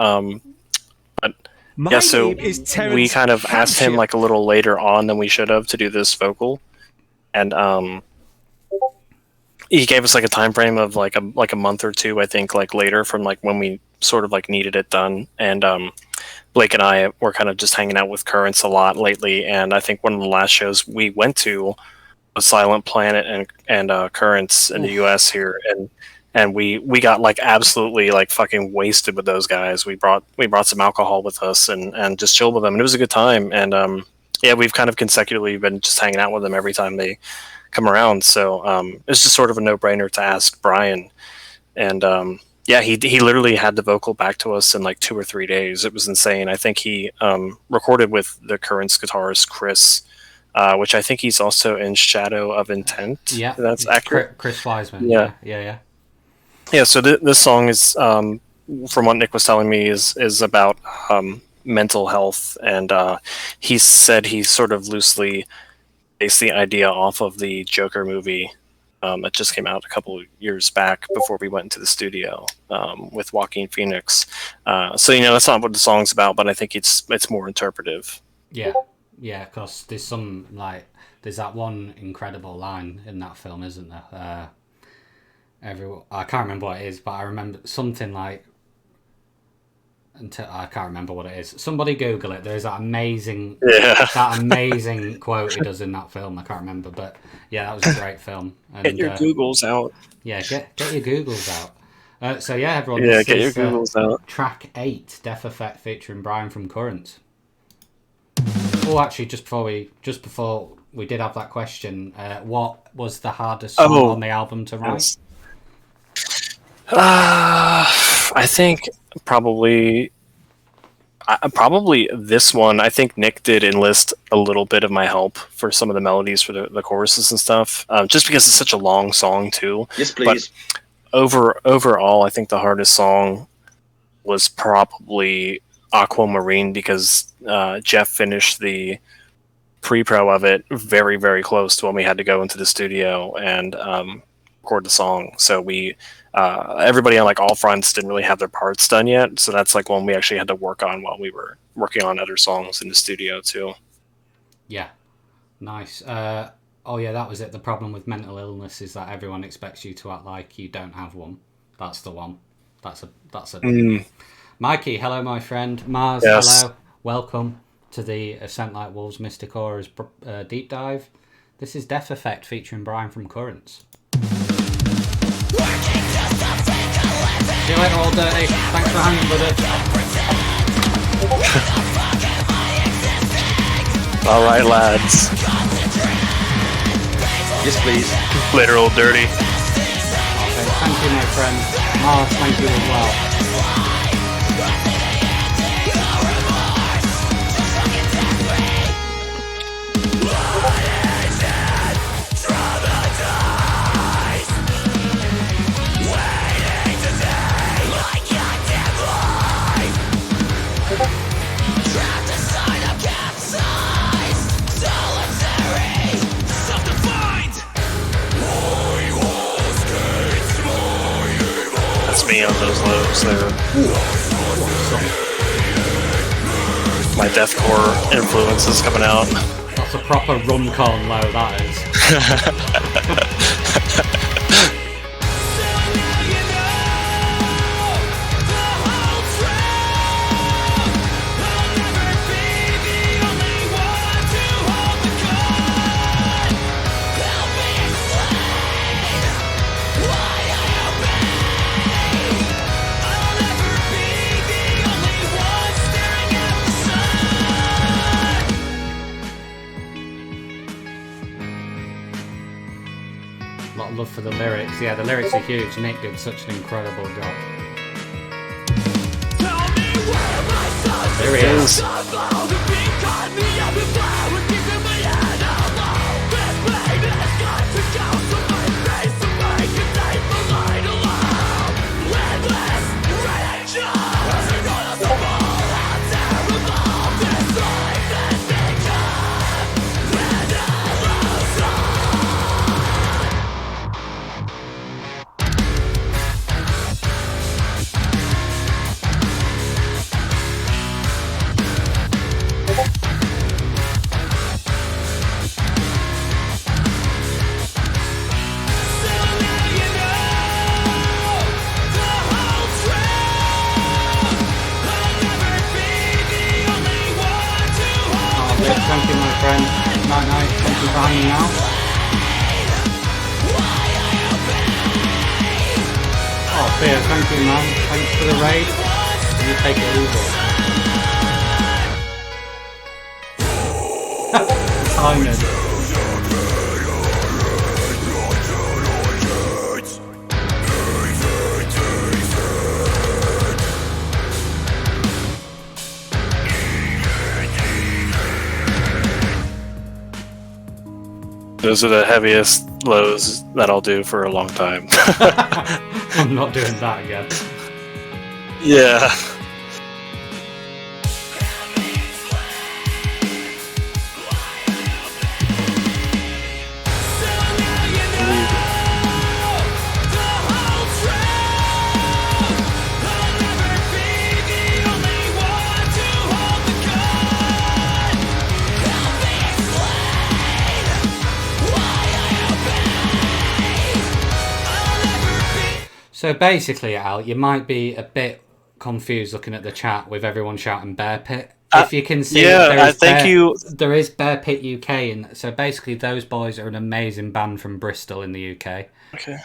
[SPEAKER 1] But
[SPEAKER 4] My
[SPEAKER 1] so
[SPEAKER 4] name is Terence
[SPEAKER 1] we kind of asked him
[SPEAKER 4] Hampshire.
[SPEAKER 1] like a little later on than we should have to do this vocal, and he gave us like a time frame of like a month or two, I think, like later from like when we sort of like needed it done. And Blake and I were kind of just hanging out with Currents a lot lately, and I think one of the last shows we went to was Silent Planet and Currents in the U.S. here, and we got like absolutely like fucking wasted with those guys. We brought some alcohol with us and just chilled with them, and it was a good time. And yeah, we've kind of consecutively been just hanging out with them every time they come around. So it's just sort of a no-brainer to ask Brian. And yeah, he literally had the vocal back to us in like 2 or 3 days. It was insane. I think he recorded with the Currents guitarist Chris, which I think he's also in Shadow of Intent.
[SPEAKER 2] Yeah,
[SPEAKER 1] that's accurate.
[SPEAKER 2] Chris Wiseman.
[SPEAKER 1] Yeah.
[SPEAKER 2] Yeah.
[SPEAKER 1] So this song is, from what Nick was telling me, is about mental health, and he said he sort of loosely based the idea off of the Joker movie that just came out a couple of years back before we went into the studio with Joaquin Phoenix. So that's not what the song's about, but I think it's more interpretive.
[SPEAKER 2] Yeah, because there's that one incredible line in that film, isn't there? I can't remember what it is, but I remember something like. I can't remember what it is. Somebody Google it. There's that amazing quote he does in that film. I can't remember, but yeah, that was a great film. And,
[SPEAKER 1] get your Googles out.
[SPEAKER 2] Yeah, get your Googles out. So yeah, everyone.
[SPEAKER 1] Yeah, get your Googles out.
[SPEAKER 2] Track 8, Death Effect featuring Brian from Current. Oh, actually, just before we did have that question, what was the hardest song on the album to write?
[SPEAKER 1] I think probably this one. I think Nick did enlist a little bit of my help for some of the melodies for the choruses and stuff, just because it's such a long song too.
[SPEAKER 5] Yes, please.
[SPEAKER 1] But overall, I think the hardest song was probably Aquamarine, because Jeff finished the pre-pro of it very, very close to when we had to go into the studio and record the song. So we everybody on like all fronts didn't really have their parts done yet, so that's like one we actually had to work on while we were working on other songs in the studio too.
[SPEAKER 2] Yeah, nice. Oh yeah, that was it. The problem with mental illness is that everyone expects you to act like you don't have one. That's the one. That's a Mikey, hello my friend. Mars,
[SPEAKER 1] yes.
[SPEAKER 2] Hello, welcome to the Ascent Like Wolves Mystic Auras deep dive. This is Death Effect featuring Brian from Currents. See you later, all dirty. Thanks for hanging with us.
[SPEAKER 1] All right, lads.
[SPEAKER 5] Yes, please.
[SPEAKER 1] Later, old dirty.
[SPEAKER 2] Okay, thank you, my friend. Mars, thank you as well.
[SPEAKER 1] That's me on those lows there. My deathcore influence is coming out.
[SPEAKER 2] That's a proper rum-con low, that is. Love for the lyrics. Yeah, the lyrics are huge. Nick did such an incredible job. There he is. friend. Night night. Thank you for hanging out. Oh, Fear, thank you, man. Thanks for the raid. You take it easy. Timing.
[SPEAKER 1] Those are the heaviest lows that I'll do for a long time.
[SPEAKER 2] I'm not doing that again.
[SPEAKER 1] Yeah.
[SPEAKER 2] So basically, Al, you might be a bit confused looking at the chat with everyone shouting Bear Pit. If you can see, there is Bear Pit UK, and so basically those boys are an amazing band from Bristol in the UK.
[SPEAKER 1] Okay.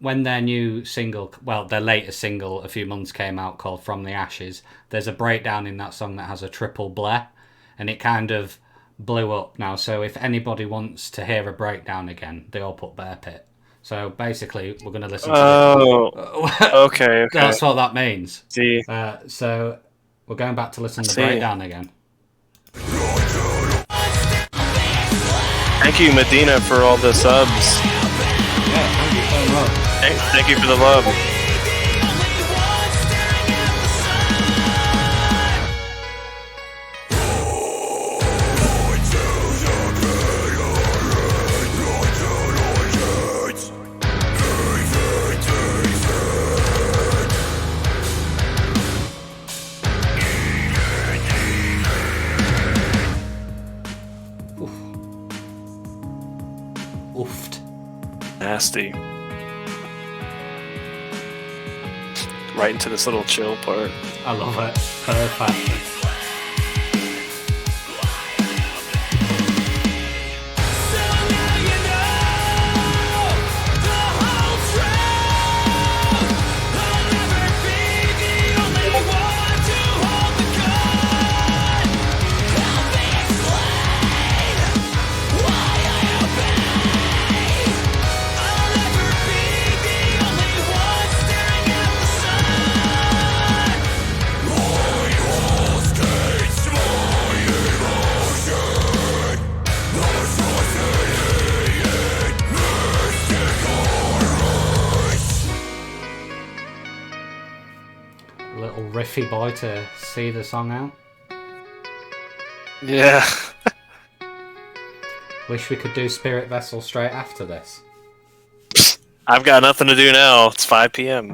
[SPEAKER 2] When their new single, well, their latest single a few months came out called From the Ashes, there's a breakdown in that song that has a triple blare, and it kind of blew up now. So if anybody wants to hear a breakdown again, they all put Bear Pit. So basically, we're going to listen to
[SPEAKER 1] okay.
[SPEAKER 2] That's what that means.
[SPEAKER 1] See.
[SPEAKER 2] So we're going back to listen to the breakdown again.
[SPEAKER 1] Thank you, Medina, for all the subs.
[SPEAKER 2] Yeah, thank you so much.
[SPEAKER 1] Thank you for the love.
[SPEAKER 2] Oofed.
[SPEAKER 1] Nasty. Right into this little chill part.
[SPEAKER 2] I love it. Perfect. Little riffy boy to see the song out.
[SPEAKER 1] Yeah.
[SPEAKER 2] Wish we could do Spirit Vessel straight after this.
[SPEAKER 1] I've got nothing to do now. It's 5 p.m.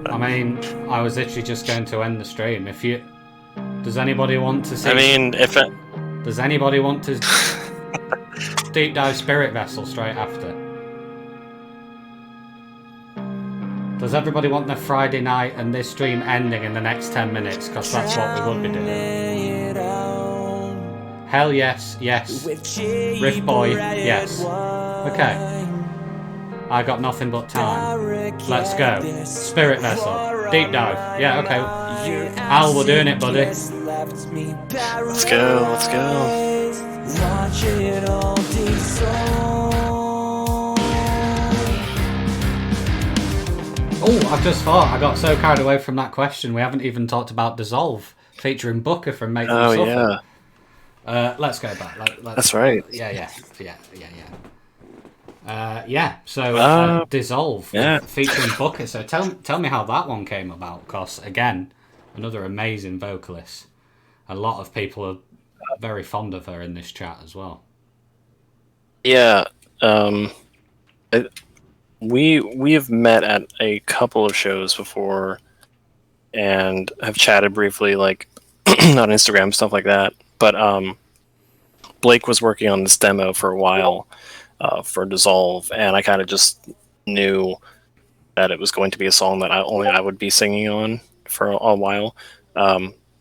[SPEAKER 2] I mean, I was literally just going to end the stream. If you, does anybody want to see?
[SPEAKER 1] I mean,
[SPEAKER 2] does anybody want to deep dive Spirit Vessel straight after? Does everybody want their Friday night and this stream ending in the next 10 minutes? Because that's what we would be doing. Hell yes, yes. Riff Boy, yes. Okay. I got nothing but time. Let's go. Spirit Vessel. Deep dive. Yeah, okay. Al, we're doing it, buddy.
[SPEAKER 1] Let's go, let's go.
[SPEAKER 2] Oh, I've just thought, I got so carried away from that question, we haven't even talked about Dissolve, featuring Booker from Make Them Suffer.
[SPEAKER 1] Yeah.
[SPEAKER 2] Let's go back.
[SPEAKER 1] That's right.
[SPEAKER 2] Yeah. So Dissolve, featuring Booker. So tell me how that one came about, because again, another amazing vocalist. A lot of people are very fond of her in this chat as well.
[SPEAKER 1] Yeah. We have met at a couple of shows before and have chatted briefly, like on Instagram, stuff like that. But Blake was working on this demo for a while for Dissolve, and I kind of just knew that it was going to be a song that I would be singing on for a while.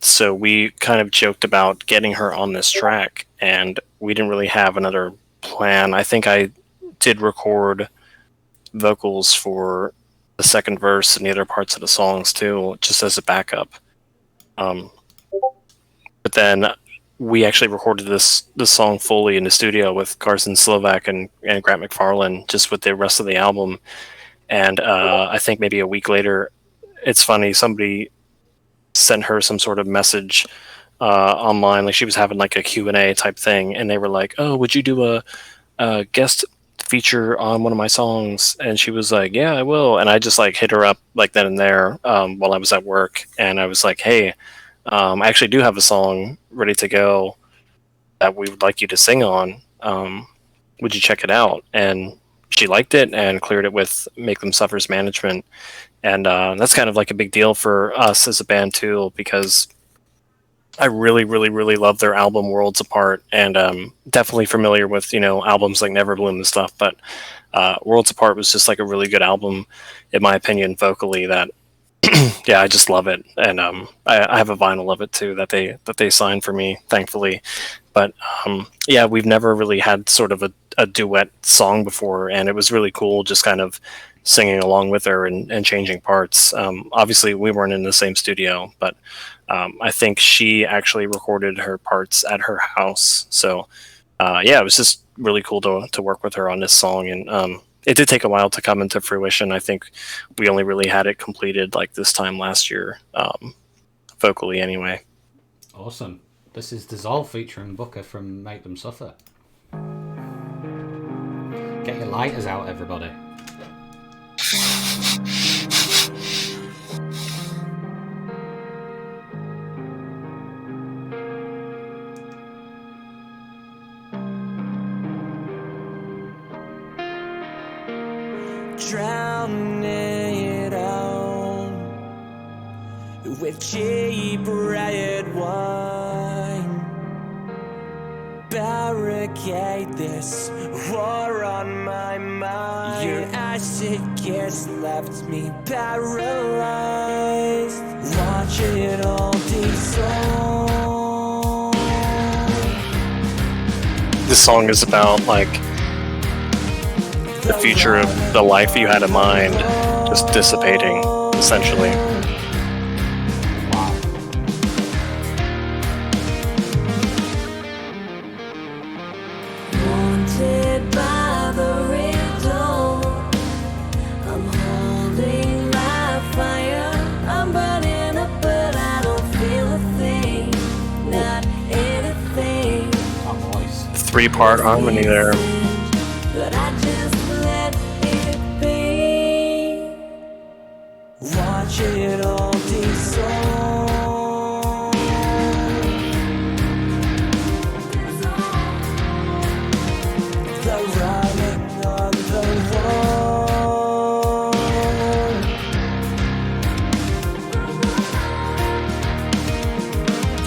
[SPEAKER 1] so we kind of joked about getting her on this track, and we didn't really have another plan. I think I did record vocals for the second verse and the other parts of the songs too, just as a backup. But then we actually recorded this song fully in the studio with Carson Slovak and Grant McFarlane, just with the rest of the album. And I think maybe a week later, it's funny, somebody sent her some sort of message online, like she was having like a Q&A type thing, and they were like, oh, would you do a guest feature on one of my songs? And she was like, yeah, I will. And I just like hit her up like then and there while I was at work, and I was like, hey, I actually do have a song ready to go that we would like you to sing on. Would you check it out? And she liked it and cleared it with Make Them Suffer's management. And that's kind of like a big deal for us as a band too, because I really, really, really love their album Worlds Apart, and definitely familiar with, albums like Never Bloom and stuff. But Worlds Apart was just like a really good album, in my opinion, vocally. That yeah, I just love it, and I have a vinyl of it too that they signed for me, thankfully. But yeah, we've never really had sort of a duet song before, and it was really cool just kind of singing along with her and changing parts. Obviously, we weren't in the same studio, but I think she actually recorded her parts at her house. So yeah, it was just really cool to work with her on this song, and it did take a while to come into fruition. I think we only really had it completed like this time last year, vocally anyway.
[SPEAKER 2] Awesome. This is Dissolve featuring Booker from Make Them Suffer. Get your lighters out, everybody.
[SPEAKER 3] Drown it out with cheap red wine. Barricade this war on my mind. Your acid kiss left me paralyzed. Watch it all dissolve.
[SPEAKER 1] This song is about like the future of the life you had in mind just dissipating, essentially.
[SPEAKER 3] Haunted by the riddle, I'm holding my fire. I'm burning up, but I don't feel a thing, not anything.
[SPEAKER 2] That voice.
[SPEAKER 1] 3-part harmony there.
[SPEAKER 3] But I just let it be. Watch it all dissolve. The writing on the wall.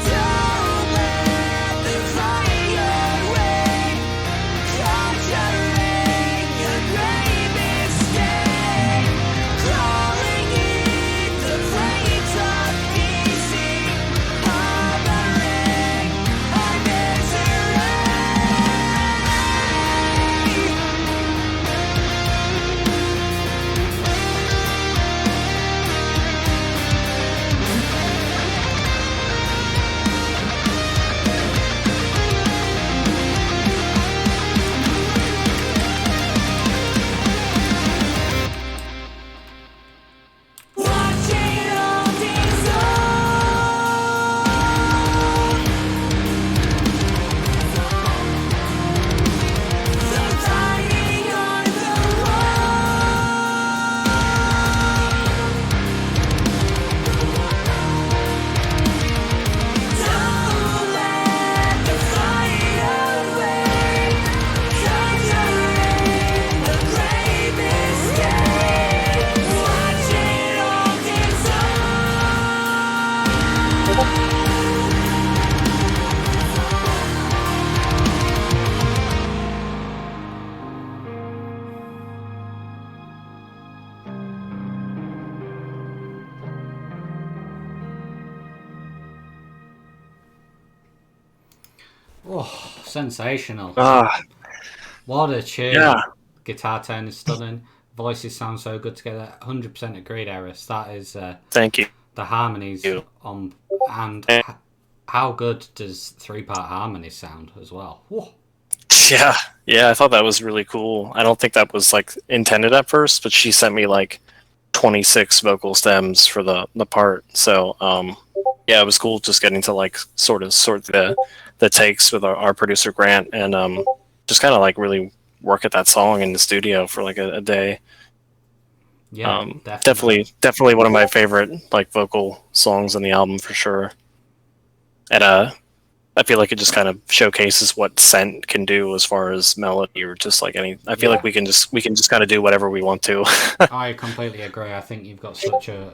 [SPEAKER 3] Don't let the fire wait.
[SPEAKER 2] Oh, sensational.
[SPEAKER 1] Ah,
[SPEAKER 2] What a tune.
[SPEAKER 1] yeah.
[SPEAKER 2] Guitar tone is stunning. Voices sound so good together. 100% agreed, Eris. That is
[SPEAKER 1] Thank you.
[SPEAKER 2] the harmonies on. And how good does 3-part harmonies sound as well? Whoa.
[SPEAKER 1] Yeah, yeah. I thought that was really cool. I don't think that was like intended at first, but she sent me like 26 vocal stems for the part. So yeah, it was cool just getting to like sort the takes with our producer Grant and just kind of like really work at that song in the studio for like a day.
[SPEAKER 2] Yeah,
[SPEAKER 1] Definitely one of my favorite like vocal songs on the album for sure. And I feel like it just kind of showcases what Scent can do as far as melody or just like any. I feel like we can just kind of do whatever we want to.
[SPEAKER 2] I completely agree. I think you've got such a.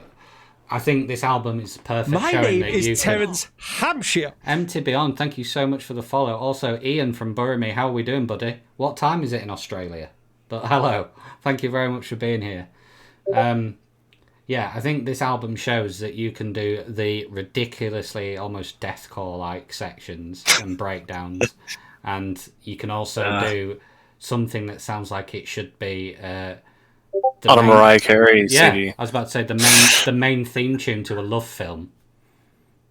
[SPEAKER 2] I think this album is perfect.
[SPEAKER 4] My
[SPEAKER 2] showing
[SPEAKER 4] name
[SPEAKER 2] that you
[SPEAKER 4] is Terence Hampshire.
[SPEAKER 2] Empty Beyond, thank you so much for the follow. Also, Ian from Burmy, how are we doing, buddy? What time is it in Australia? But hello, thank you very much for being here. Yeah, I think this album shows that you can do the ridiculously almost deathcore-like sections and breakdowns, and you can also do something that sounds like it should be
[SPEAKER 1] on a Mariah Carey CD.
[SPEAKER 2] I was about to say the main theme tune to a love film,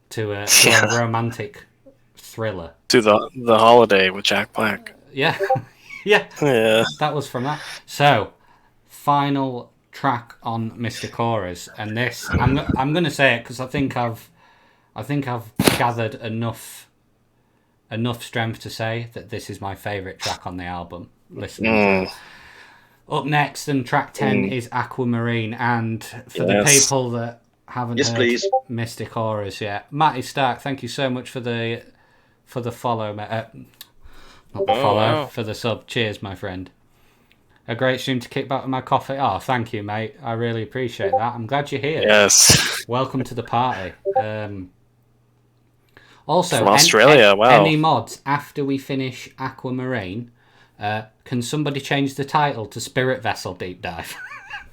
[SPEAKER 2] to a romantic thriller.
[SPEAKER 1] To the Holiday with Jack Black.
[SPEAKER 2] Yeah, yeah, that was from that. So, final track on Mr. Chorus, and this I'm going to say it because I think I've gathered enough strength to say that this is my favourite track on the album. Listening to it. Up next, and track 10 is Aquamarine, and for the people that haven't heard Mystic Chorus yet, Matty Stark, thank you so much for the follow, not the follow, for the sub. Cheers, my friend. A great stream to kick back with my coffee. Oh, thank you, mate. I really appreciate that. I'm glad you're here.
[SPEAKER 1] Yes.
[SPEAKER 2] Welcome to the party. Also,
[SPEAKER 1] from Australia. Wow.
[SPEAKER 2] Any mods after we finish Aquamarine? Can somebody change the title to Spirit Vessel Deep Dive?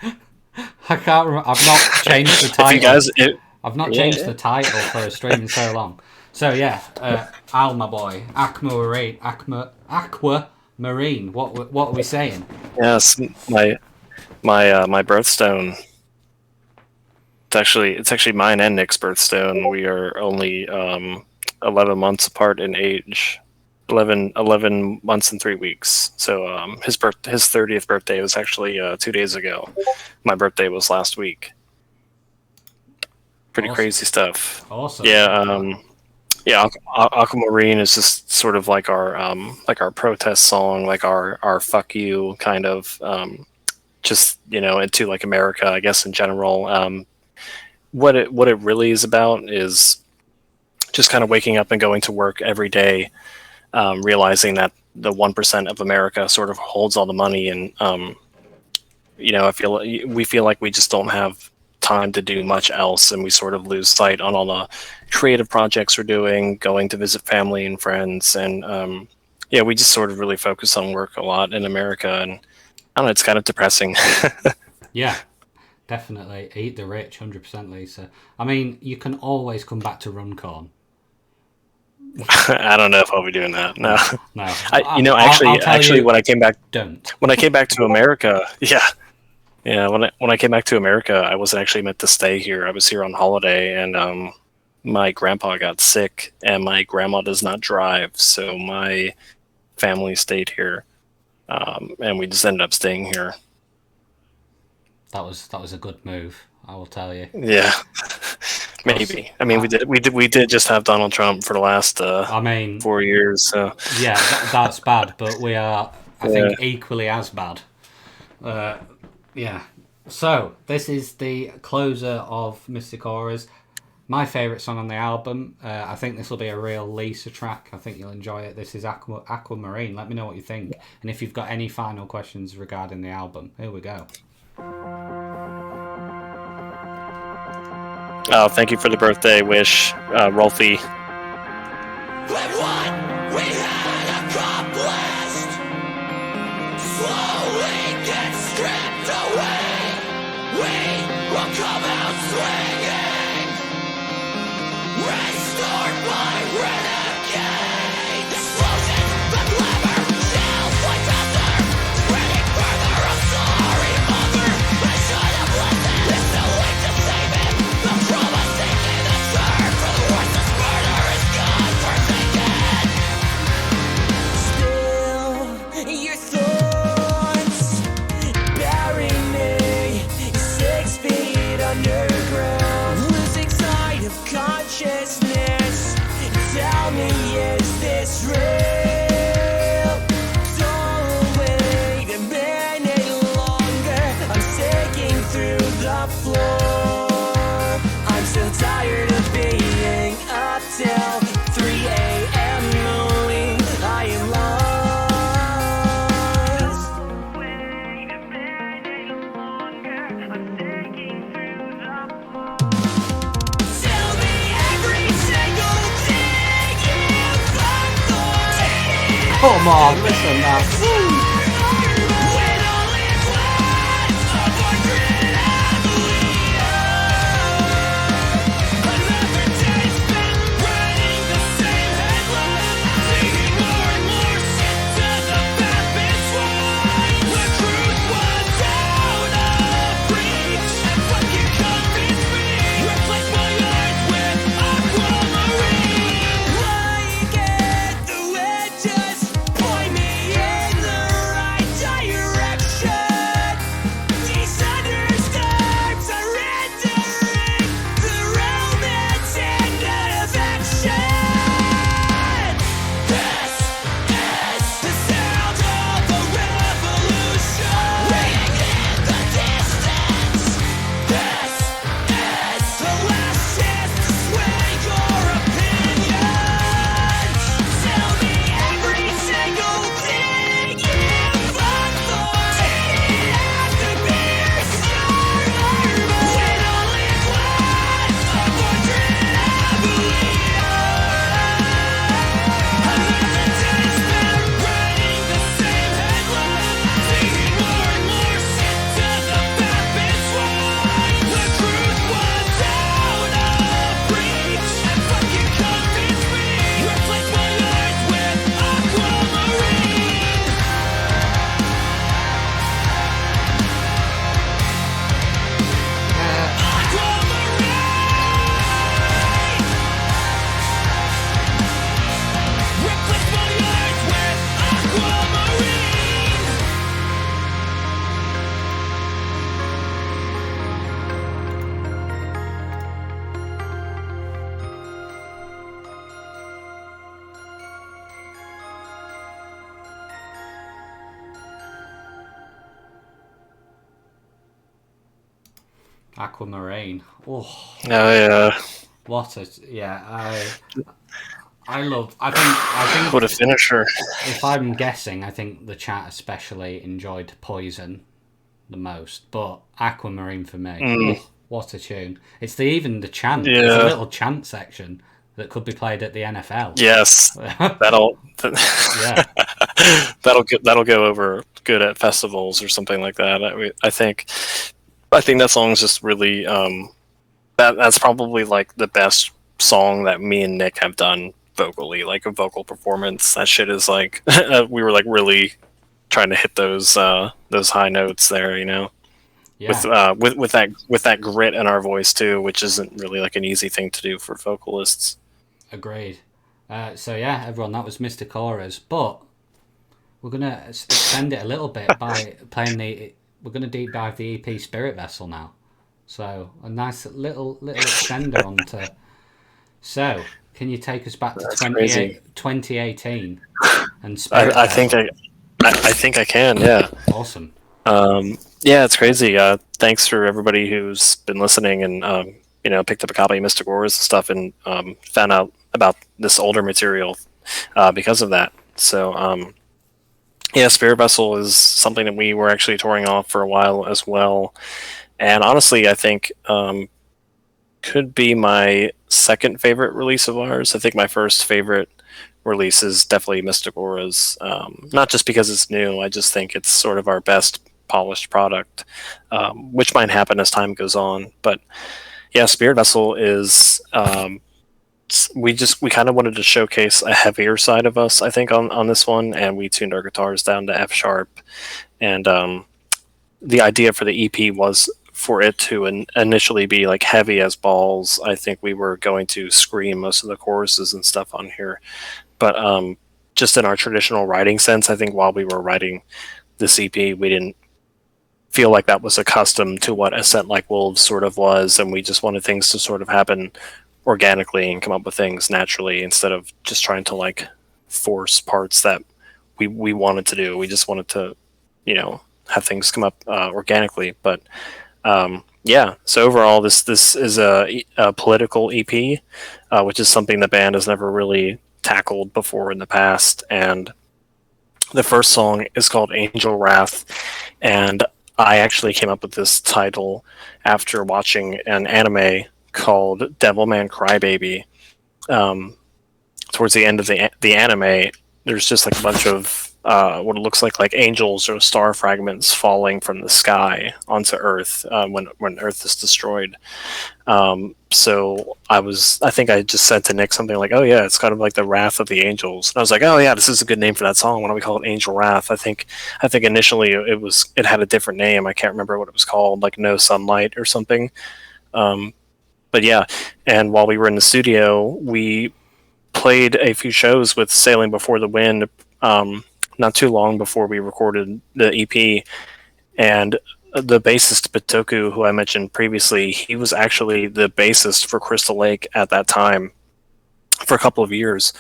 [SPEAKER 2] I can't remember. I've not changed the title. I've not changed the title for a stream in so long. So yeah, Al, my boy, Aquamarine. What are we saying?
[SPEAKER 1] Yes, my birthstone. It's actually mine and Nick's birthstone. We are only 11 months apart in age. 11 months and 3 weeks. So his 30th birthday was actually 2 days ago. My birthday was last week. Pretty crazy stuff.
[SPEAKER 2] Awesome.
[SPEAKER 1] Yeah. Yeah. Aquamarine is just sort of like our protest song, like our fuck you kind of, just into like America, I guess in general. What it really is about is just kind of waking up and going to work every day. Realizing that the 1% of America sort of holds all the money, and we feel like we just don't have time to do much else, and we sort of lose sight on all the creative projects we're doing, going to visit family and friends, and we just sort of really focus on work a lot in America, and I don't know, it's kind of depressing.
[SPEAKER 2] Yeah, definitely. Eat the rich, 100%, Lisa. I mean, you can always come back to Runcorn.
[SPEAKER 1] I don't know if I'll be doing that. No.
[SPEAKER 2] Actually,
[SPEAKER 1] when I came back,
[SPEAKER 2] don't.
[SPEAKER 1] When I came back to America, when I came back to America, I wasn't actually meant to stay here. I was here on holiday, and my grandpa got sick, and my grandma does not drive, so my family stayed here, and we just ended up staying here.
[SPEAKER 2] That was a good move, I will tell you.
[SPEAKER 1] Yeah. Maybe. I mean, we did just have Donald Trump for the last 4 years. So
[SPEAKER 2] yeah, that's bad. But we are, I think, equally as bad. Yeah. So this is the closer of Mystic Auras. My favourite song on the album. I think this will be a real Lisa track. I think you'll enjoy it. This is Aquamarine. Let me know what you think, and if you've got any final questions regarding the album. Here we go.
[SPEAKER 1] Oh, thank you for the birthday wish, Rolfie.
[SPEAKER 3] With what we had accomplished, slowly get stripped away. We will come out swinging, restored by renegades. through the floor. I'm still tired of being up till 3 a.m. knowing I am lost. Tell me every single thing you've done for me.
[SPEAKER 2] Come on, listen now.
[SPEAKER 3] When all is lost, a portrait of Leo. Another day spent writing the same headline, digging more and more shit to the Baptist wine. The truth was out of reach, and fucking convinced me. Replace my eyes with aquamarine. Lying at the edges, point me in the right direction. Misunderstood, surrendering the romance and affection. This is the sound of a revolution. Ringing in the distance. This is the last chance to sway your opinions. Tell me every single thing you've done for me. After beers, your armor. When all is lost, a portrait of Leo. Another day spent writing the same headline, digging more and more shit to the Baptist wine. The truth was out of reach, and fucking convinced me. Replace my eyes with aquamarine. Replace my eyes with aquamarine.
[SPEAKER 2] Aquamarine. Oh,
[SPEAKER 1] Oh yeah,
[SPEAKER 2] what a I love. I think
[SPEAKER 1] what a finisher!
[SPEAKER 2] if I'm guessing, I think the chat especially enjoyed Poison the most, but Aquamarine for me. Oh, what a tune! It's even the chant. There's a
[SPEAKER 1] Yeah.
[SPEAKER 2] little chant section that could be played at the NFL.
[SPEAKER 1] Yes, that'll
[SPEAKER 2] Yeah.
[SPEAKER 1] that'll go over good at festivals or something like that. I think that song's just really that's probably like the best song that me and Nick have done vocally, like a vocal performance. That shit is like we were like really trying to hit those high notes there, you know,
[SPEAKER 2] Yeah.
[SPEAKER 1] with that grit in our voice too, which isn't really like an easy thing to do for vocalists.
[SPEAKER 2] Agreed. So yeah, everyone, that was Mr. Cora's, but we're gonna extend it a little bit by playing the. We're gonna deep dive the EP Spirit Vessel now. So a nice little extender onto. So can you take us back to
[SPEAKER 1] That's crazy.
[SPEAKER 2] 2018 and Spirit
[SPEAKER 1] I
[SPEAKER 2] Vessel?
[SPEAKER 1] think I think I can, yeah.
[SPEAKER 2] Awesome.
[SPEAKER 1] Yeah, it's crazy. Thanks for everybody who's been listening and picked up a copy of Mystic Wars and stuff and found out about this older material because of that. So yeah, Spirit Vessel is something that we were actually touring off for a while as well. And honestly, I think could be my second favorite release of ours. I think my first favorite release is definitely Mystic Aura's. Not just because it's new, I just think it's sort of our best polished product, which might happen as time goes on. But yeah, Spirit Vessel is. We kind of wanted to showcase a heavier side of us, I think, on this one, and we tuned our guitars down to F sharp. And the idea for the EP was for it to initially be like heavy as balls. I think we were going to scream most of the choruses and stuff on here, but just in our traditional writing sense, I think while we were writing this EP, we didn't feel like that was accustomed to what Ascent Like Wolves sort of was, and we just wanted things to sort of happen organically and come up with things naturally instead of just trying to like force parts that we wanted to do. We just wanted to, have things come up organically. But Yeah, so overall, this is a political EP, which is something the band has never really tackled before in the past. And the first song is called Angel Wrath, and I actually came up with this title after watching an anime called Devilman Crybaby. Um, Towards the end of the anime, there's just like a bunch of what it looks like angels or star fragments falling from the sky onto Earth when Earth is destroyed. So I think I just said to Nick something like, "Oh yeah, it's kind of like the Wrath of the Angels." And I was like, "Oh yeah, this is a good name for that song. Why don't we call it Angel Wrath?" I think initially it had a different name. I can't remember what it was called, like No Sunlight or something. But yeah, and while we were in the studio, we played a few shows with Sailing Before the Wind, not too long before we recorded the EP. And the bassist Bitoku, who I mentioned previously, he was actually the bassist for Crystal Lake at that time for a couple of years.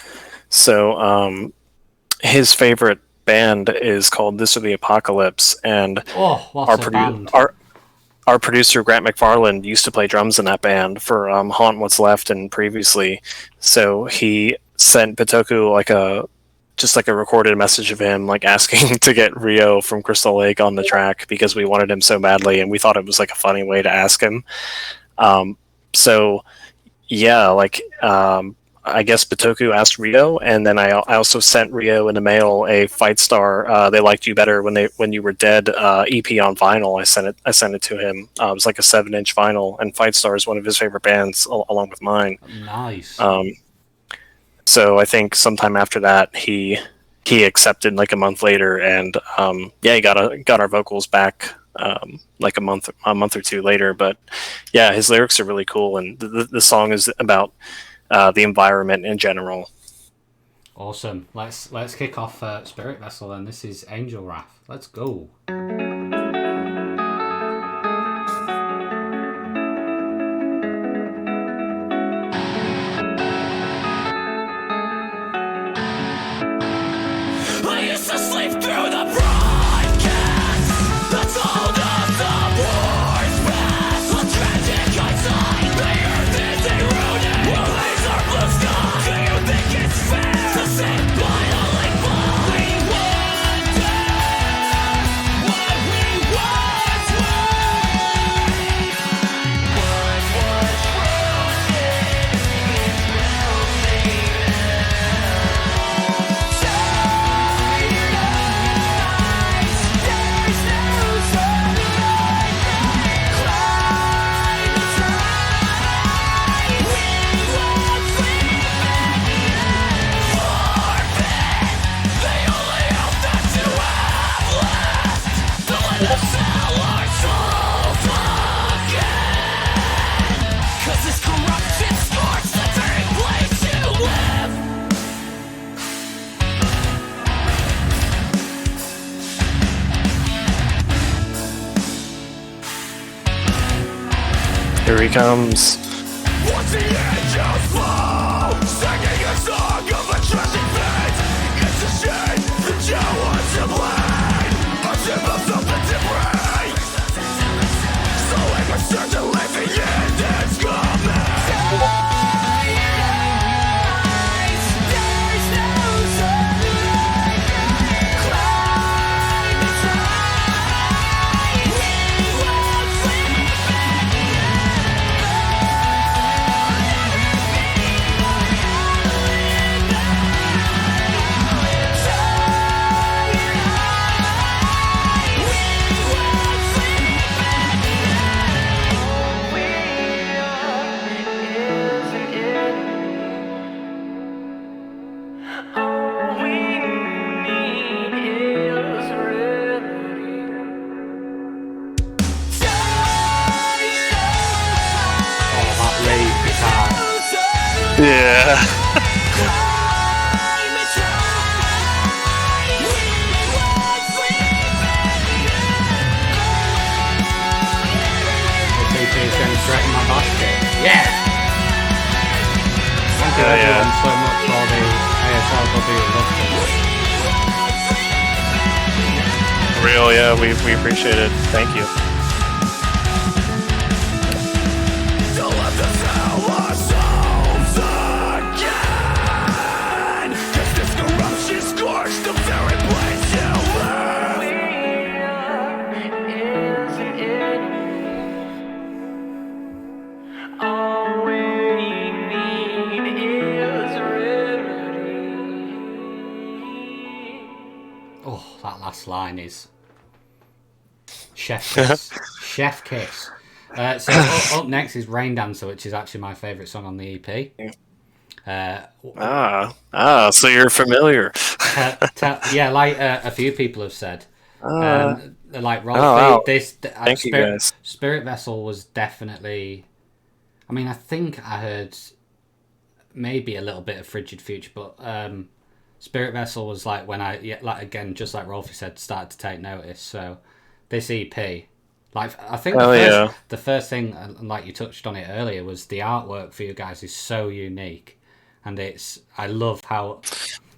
[SPEAKER 1] So his favorite band is called This or the Apocalypse, and
[SPEAKER 2] Oh, what a band.
[SPEAKER 1] Our producer Grant McFarland used to play drums in that band for Haunt What's Left and previously. So he sent Bitoku like a recorded message of him like asking to get Rio from Crystal Lake on the track because we wanted him so badly, and we thought it was like a funny way to ask him. So yeah, I guess Bitoku asked Rio, and then I also sent Rio in the mail a Fight Star "They Liked You Better When You Were Dead" EP on vinyl. I sent it to him. It was like a 7-inch vinyl, and Fight Star is one of his favorite bands, along with mine.
[SPEAKER 2] Nice.
[SPEAKER 1] So I think sometime after that he accepted like a month later, and he got our vocals back like a month or two later. But yeah, his lyrics are really cool, and the song is about the environment in general.
[SPEAKER 2] Awesome. Let's kick off Spirit Vessel then. This is Angel Wrath. Let's go.
[SPEAKER 3] I used to sleep through the broadcast. That's all that the wars past. A tragic outside. The earth is eroded. Well, these are blue skies. Do you think it's fair to sit violently by? We wonder what we once were. What was broken is building
[SPEAKER 1] Here he comes.
[SPEAKER 3] Once the angels fall, singing a song of a tragic fate. It's a shame that you want to blame. A tip of something to break. So if I start to live the end, it's coming. There's no sunlight. Climate's high. We won't sleep
[SPEAKER 2] Oh, that lead guitar.
[SPEAKER 1] Yeah.
[SPEAKER 2] This EP is going straight in my basket. Yeah! Thank you everyone so much for all the ASLW love to us.
[SPEAKER 1] Real, yeah, we appreciate it. Thank you.
[SPEAKER 2] last line is chef kiss. Chef kiss. So up next is Rain Dancer, which is actually my favourite song on the EP.
[SPEAKER 1] So you're familiar.
[SPEAKER 2] Yeah, like a few people have said. Like Rolfie,
[SPEAKER 1] wow.
[SPEAKER 2] this
[SPEAKER 1] Thank you, guys.
[SPEAKER 2] Spirit Vessel was definitely. I mean, I think I heard maybe a little bit of Frigid Future, but Spirit Vessel was like when like again, just like Rolfie said, started to take notice. So this EP, like I think the first thing, like you touched on it earlier, was the artwork for you guys is so unique, and I love how.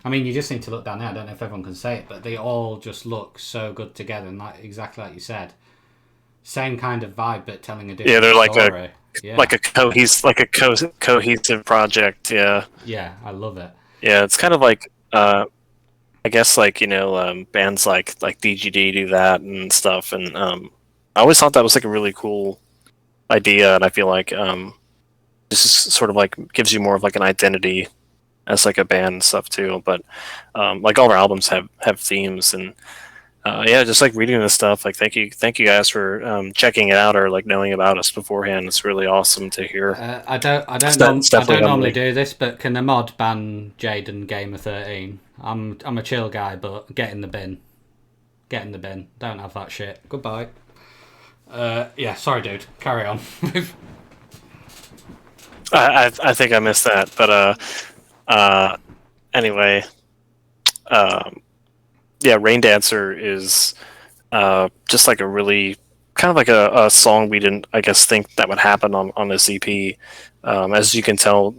[SPEAKER 2] I mean, you just need to look down there. I don't know if everyone can say it, but they all just look so good together, and exactly like you said, same kind of vibe, but telling a different
[SPEAKER 1] they're
[SPEAKER 2] story.
[SPEAKER 1] like a cohesive project. Yeah.
[SPEAKER 2] Yeah, I love it.
[SPEAKER 1] Yeah, it's kind of like I guess like bands like DGD do that and stuff, and I always thought that was like a really cool idea, and I feel like this is sort of like gives you more of like an identity as like a band and stuff too. But like all our albums have themes, and just like reading this stuff, like thank you guys for checking it out or like knowing about us beforehand. It's really awesome to hear.
[SPEAKER 2] I don't normally do this, but can the mod ban Jaden Gamer 13? I'm a chill guy, but get in the bin. Don't have that shit. Goodbye. Sorry, dude. Carry on.
[SPEAKER 1] I think I missed that, but anyway, Rain Dancer is just like a really kind of like a song we didn't, I guess, think that would happen on this EP. As you can tell,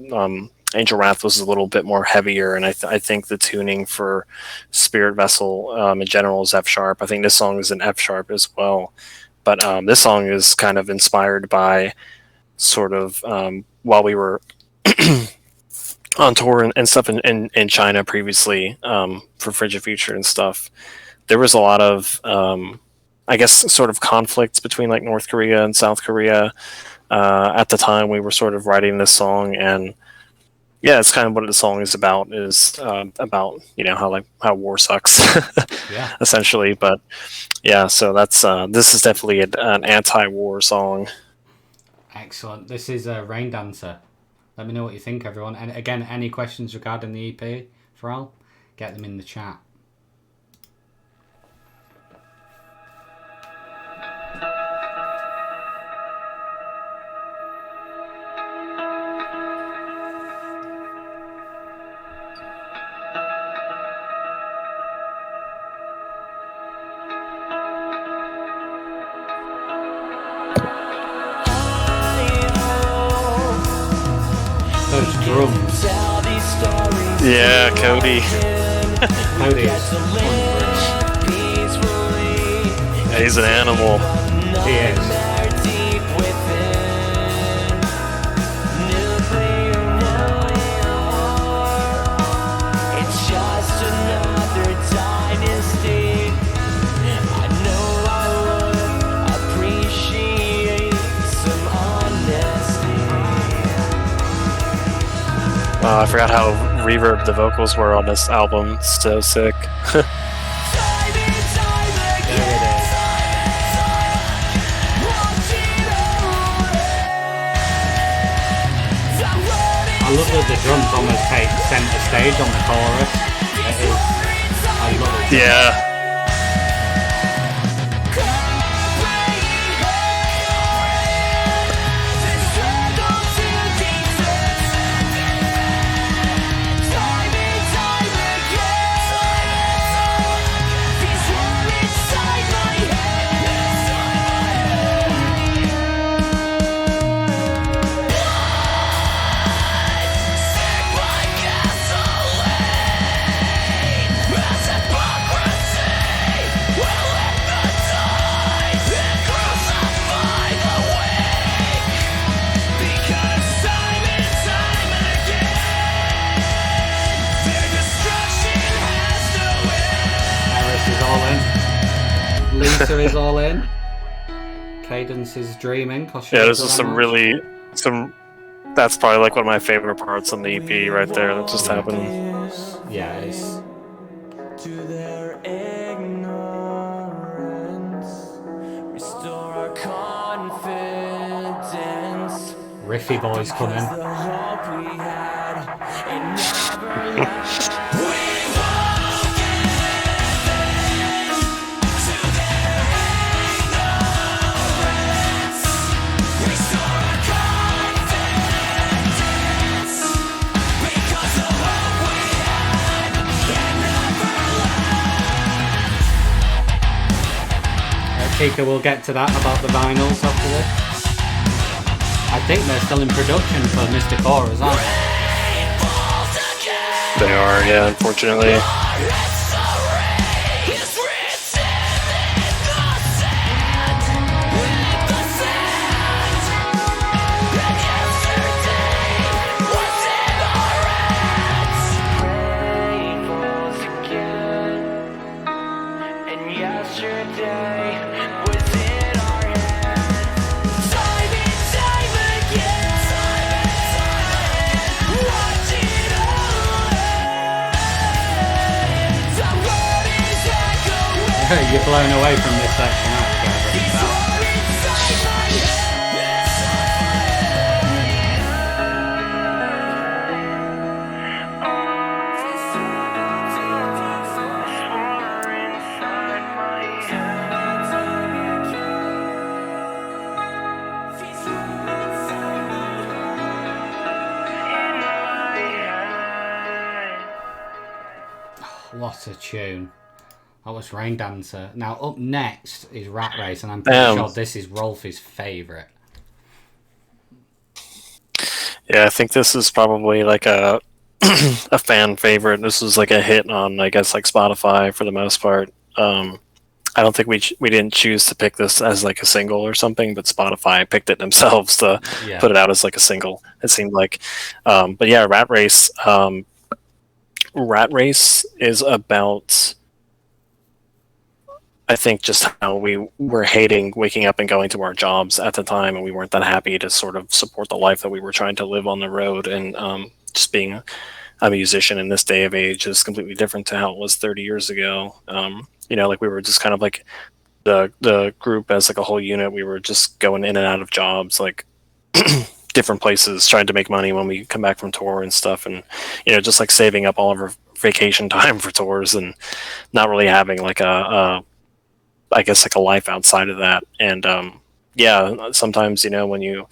[SPEAKER 1] Angel Wrath was a little bit more heavier, and I think the tuning for Spirit Vessel in general is F sharp. I think this song is an F sharp as well, but this song is kind of inspired by sort of while we were on tour and stuff in China previously for Frigid Future and stuff. There was a lot of I guess sort of conflicts between like North Korea and South Korea at the time we were sort of writing this song, and it's kind of what the song is about about how war sucks essentially. But so that's this is definitely an anti-war song.
[SPEAKER 2] Excellent. This is Rain Dancer. Let me know what you think, everyone. And again, any questions regarding the EP for Al, get them in the chat. Those drums.
[SPEAKER 1] Yeah, Cody.
[SPEAKER 2] Cody is
[SPEAKER 1] He's an animal.
[SPEAKER 2] He is.
[SPEAKER 1] I forgot how reverb the vocals were on this album. It's so sick.
[SPEAKER 2] I love that the drums almost take centre stage on the chorus. I love it.
[SPEAKER 1] Yeah.
[SPEAKER 2] Lisa is all in. Cadence is dreaming.
[SPEAKER 1] This is that's probably like one of my favorite parts on the EP right there that just happened.
[SPEAKER 2] Yeah, it's.
[SPEAKER 3] To their ignorance.
[SPEAKER 2] Riffy boys coming.
[SPEAKER 3] The hope we had, it never left. We won't give in to their ignorance. Restore our confidence, because the hope we had, it never left.
[SPEAKER 2] Tika, we'll get to that about the vinyls after this. I think they're still in production for Mystic Auras, aren't they?
[SPEAKER 1] They are, yeah, unfortunately.
[SPEAKER 2] You're blown away from this section, aren't you? What a tune. That was Rain Dancer. Now, up next is Rat Race, and I'm pretty sure this is Rolfie's favourite.
[SPEAKER 1] Yeah, I think this is probably like a a fan favorite. This was like a hit on, I guess, like Spotify for the most part. I don't think we didn't choose to pick this as like a single or something, but Spotify picked it themselves to put it out as like a single. It seemed like, but yeah, Rat Race. Rat Race is about, I think, just how we were hating waking up and going to our jobs at the time, and we weren't that happy to sort of support the life that we were trying to live on the road. And just being a musician in this day of age is completely different to how it was 30 years ago. You know, like we were just kind of like the group as like a whole unit. We were just going in and out of jobs, like different places, trying to make money when we come back from tour and stuff, and you know, just like saving up all of our vacation time for tours and not really having like I guess like a life outside of that. And yeah, sometimes, you know, when you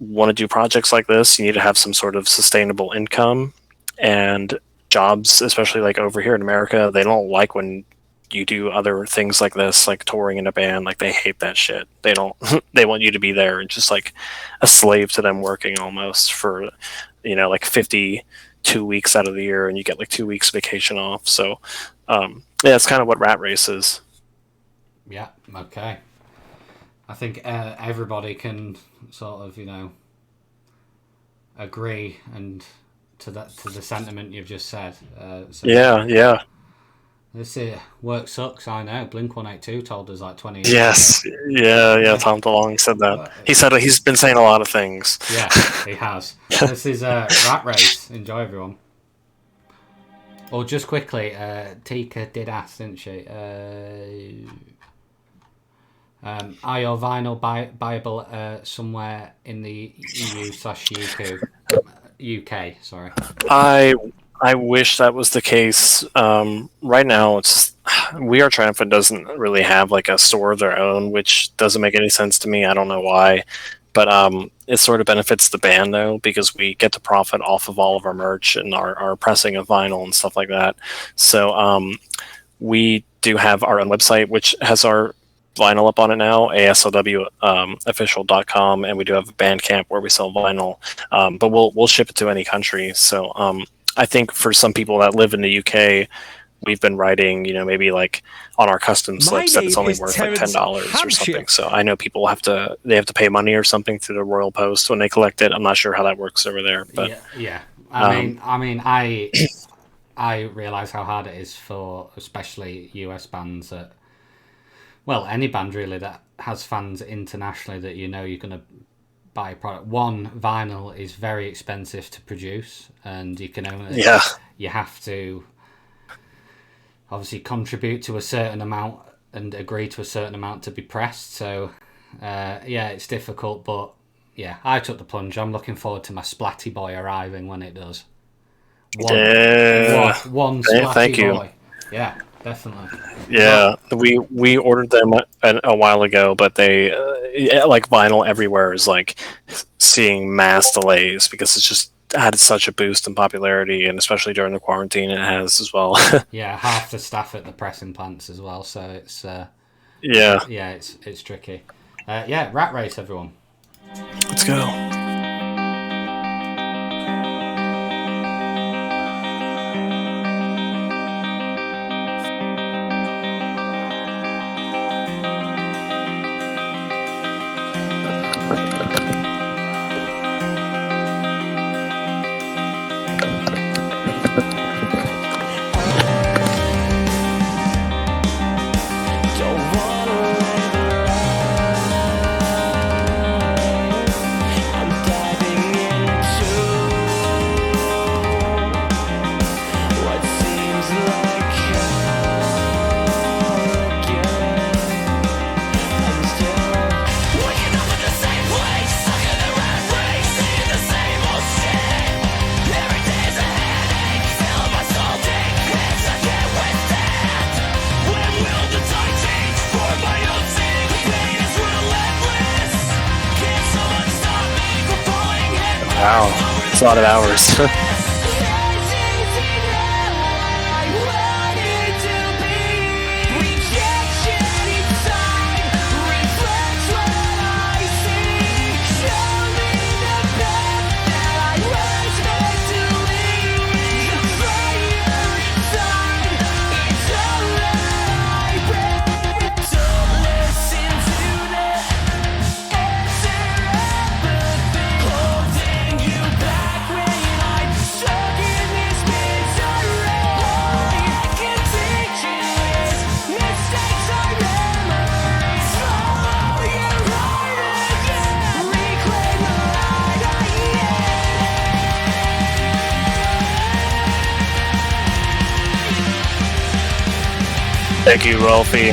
[SPEAKER 1] want to do projects like this, you need to have some sort of sustainable income, and jobs, especially like over here in America, they don't like when you do other things like this, like touring in a band. Like they hate that shit. They don't they want you to be there and just like a slave to them, working almost for, you know, like 52 weeks out of the year, and you get like 2 weeks vacation off. So yeah, it's kind of what Rat Race is.
[SPEAKER 2] Yeah, okay. I think everybody can sort of, you know, agree and to the sentiment you've just said. So
[SPEAKER 1] Yeah.
[SPEAKER 2] This work sucks, I know. Blink-182 told us like 20 years
[SPEAKER 1] Yes.
[SPEAKER 2] ago.
[SPEAKER 1] Yeah. Tom DeLonge said that. He said he's been saying a lot of things.
[SPEAKER 2] Yeah, he has. This is Rat Race. Enjoy, everyone. Or just quickly, Tika did ask, didn't she? Are your vinyl buyable somewhere in the EU/UK? Sorry.
[SPEAKER 1] I wish that was the case. Right now, it's We Are Triumphant doesn't really have like a store of their own, which doesn't make any sense to me. I don't know why, but it sort of benefits the band though, because we get to profit off of all of our merch and our pressing of vinyl and stuff like that. So we do have our own website, which has our vinyl up on it now, aslwofficial.com, and we do have a Bandcamp where we sell vinyl, but we'll ship it to any country. So I think for some people that live in the UK, we've been writing, you know, maybe like on our custom slips that it's only worth like $10 or something. So I know people have to pay money or something through the Royal Post when they collect it. I'm not sure how that works over there, but
[SPEAKER 2] yeah. I mean, I realize how hard it is for especially US bands that, well, any band really that has fans internationally, that you know you're going to buy a product. One, vinyl is very expensive to produce, and you can only you have to obviously contribute to a certain amount and agree to a certain amount to be pressed. So yeah, it's difficult, but yeah, I took the plunge. I'm looking forward to my Splatty Boy arriving when it does.
[SPEAKER 1] Yeah.
[SPEAKER 2] One Splatty
[SPEAKER 1] Thank you.
[SPEAKER 2] Boy. Yeah, definitely.
[SPEAKER 1] Yeah, we ordered them a while ago, but they like vinyl everywhere is like seeing mass delays because it's just had such a boost in popularity, and especially during the quarantine, it has as well.
[SPEAKER 2] Yeah, half the staff at the pressing plants as well, so it's
[SPEAKER 1] Yeah,
[SPEAKER 2] yeah, it's tricky. Yeah, Rat Race, everyone.
[SPEAKER 1] let's go.
[SPEAKER 3] Don't wanna live right. I'm diving into what seems like hell again. I'm still waking up in the same place, stuck in the rat race, seeing the same old shit. Every day's a headache, filling my soul deep, it's I can't withstand. When will the tide change for my own sake? The pain is relentless. Can someone stop me from falling headlong
[SPEAKER 1] Wow,
[SPEAKER 3] over
[SPEAKER 1] it's
[SPEAKER 3] the
[SPEAKER 1] a lot of hours.
[SPEAKER 3] Holding you back when I'm stuck in this misery. All I can teach you is mistakes are memories. Follow your heart again. Reclaim the light I
[SPEAKER 1] Thank you, Rolfie.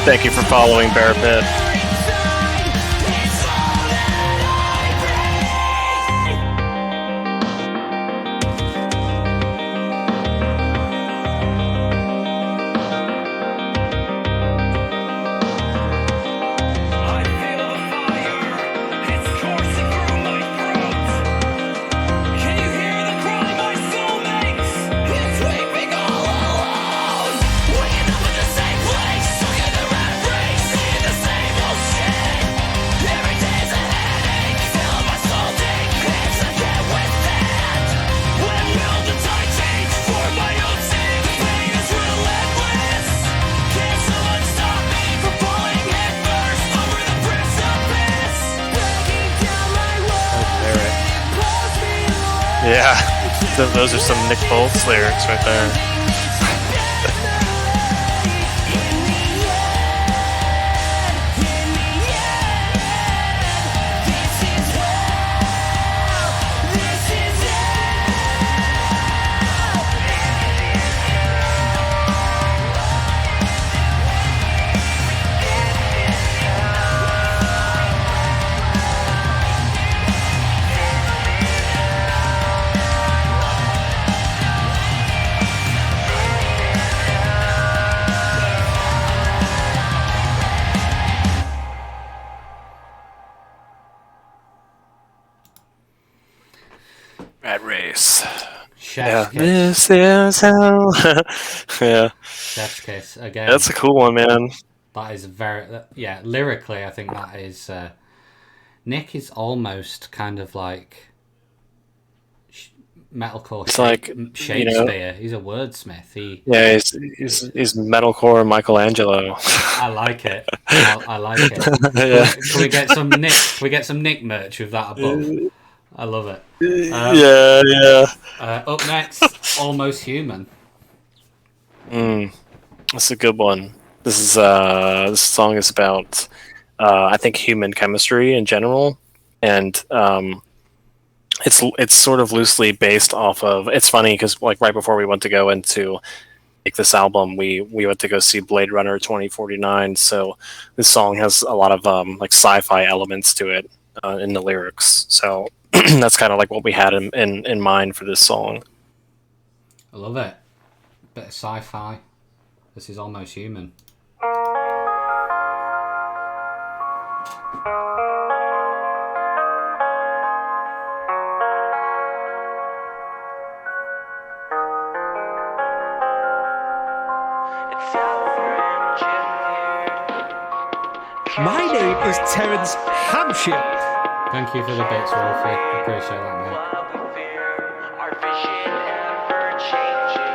[SPEAKER 1] Thank you for following Bear Pit.
[SPEAKER 3] I feel the fire, it's coursing through my throat. Can you hear the cry my soul makes? It's weeping all alone. Waking up in the same place, stuck in the rat race, seeing the same old shit. Every day's a headache, filling my soul deep, it's I can't withstand. When will the tide change for my own sake? The pain is relentless. Can someone stop me from falling headfirst over the precipice? Breaking down my walls, it pulls me away.
[SPEAKER 1] Yeah, those are some Nick Bolts lyrics right there. Rat Race.
[SPEAKER 2] Chef's
[SPEAKER 1] Yeah,
[SPEAKER 2] Kiss.
[SPEAKER 1] this is hell. Yeah,
[SPEAKER 2] Chef's Kiss again.
[SPEAKER 1] that's a cool one, man.
[SPEAKER 2] That is very yeah. Lyrically, I think that is Nick is almost kind of like metalcore.
[SPEAKER 1] It's like,
[SPEAKER 2] Shakespeare. He's a wordsmith.
[SPEAKER 1] he's metalcore Michelangelo.
[SPEAKER 2] I like it. I like it.
[SPEAKER 1] Yeah.
[SPEAKER 2] Can we get some Nick? Can we get some Nick merch with that above? I love it.
[SPEAKER 1] Yeah.
[SPEAKER 2] Up next, Almost Human.
[SPEAKER 1] That's a good one. This song is about I think human chemistry in general, and it's sort of loosely based off of. It's funny because like right before we went to go into make this album, we went to go see Blade Runner 2049. So this song has a lot of like sci-fi elements to it in the lyrics. So that's kind of like what we had in mind for this song.
[SPEAKER 2] I love it. Bit of sci-fi. This is Almost Human.
[SPEAKER 4] My name is Terence Hampshire.
[SPEAKER 2] Thank you for the bits, Wolfie. Appreciate that, mate.
[SPEAKER 3] Our vision ever changing.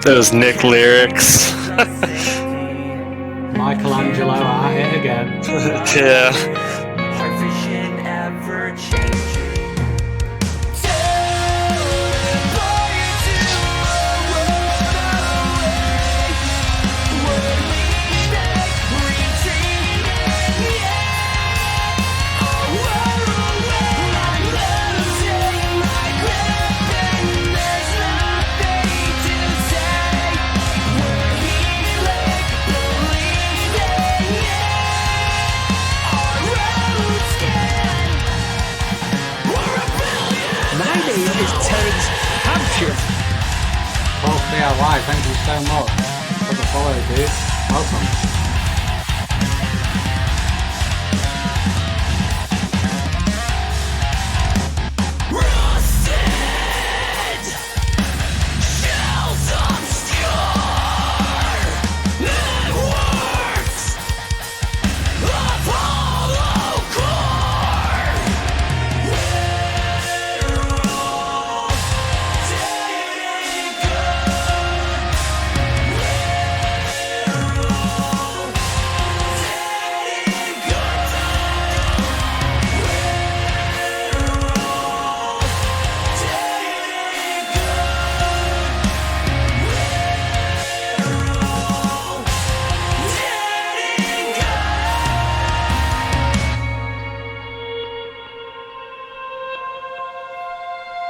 [SPEAKER 1] Those Nick lyrics.
[SPEAKER 2] Michelangelo at it again.
[SPEAKER 1] Yeah.
[SPEAKER 3] Our vision ever changing.
[SPEAKER 4] My name is Terence Hampshire.
[SPEAKER 2] Well, DIY, thank you so much for the follow, dude. Welcome.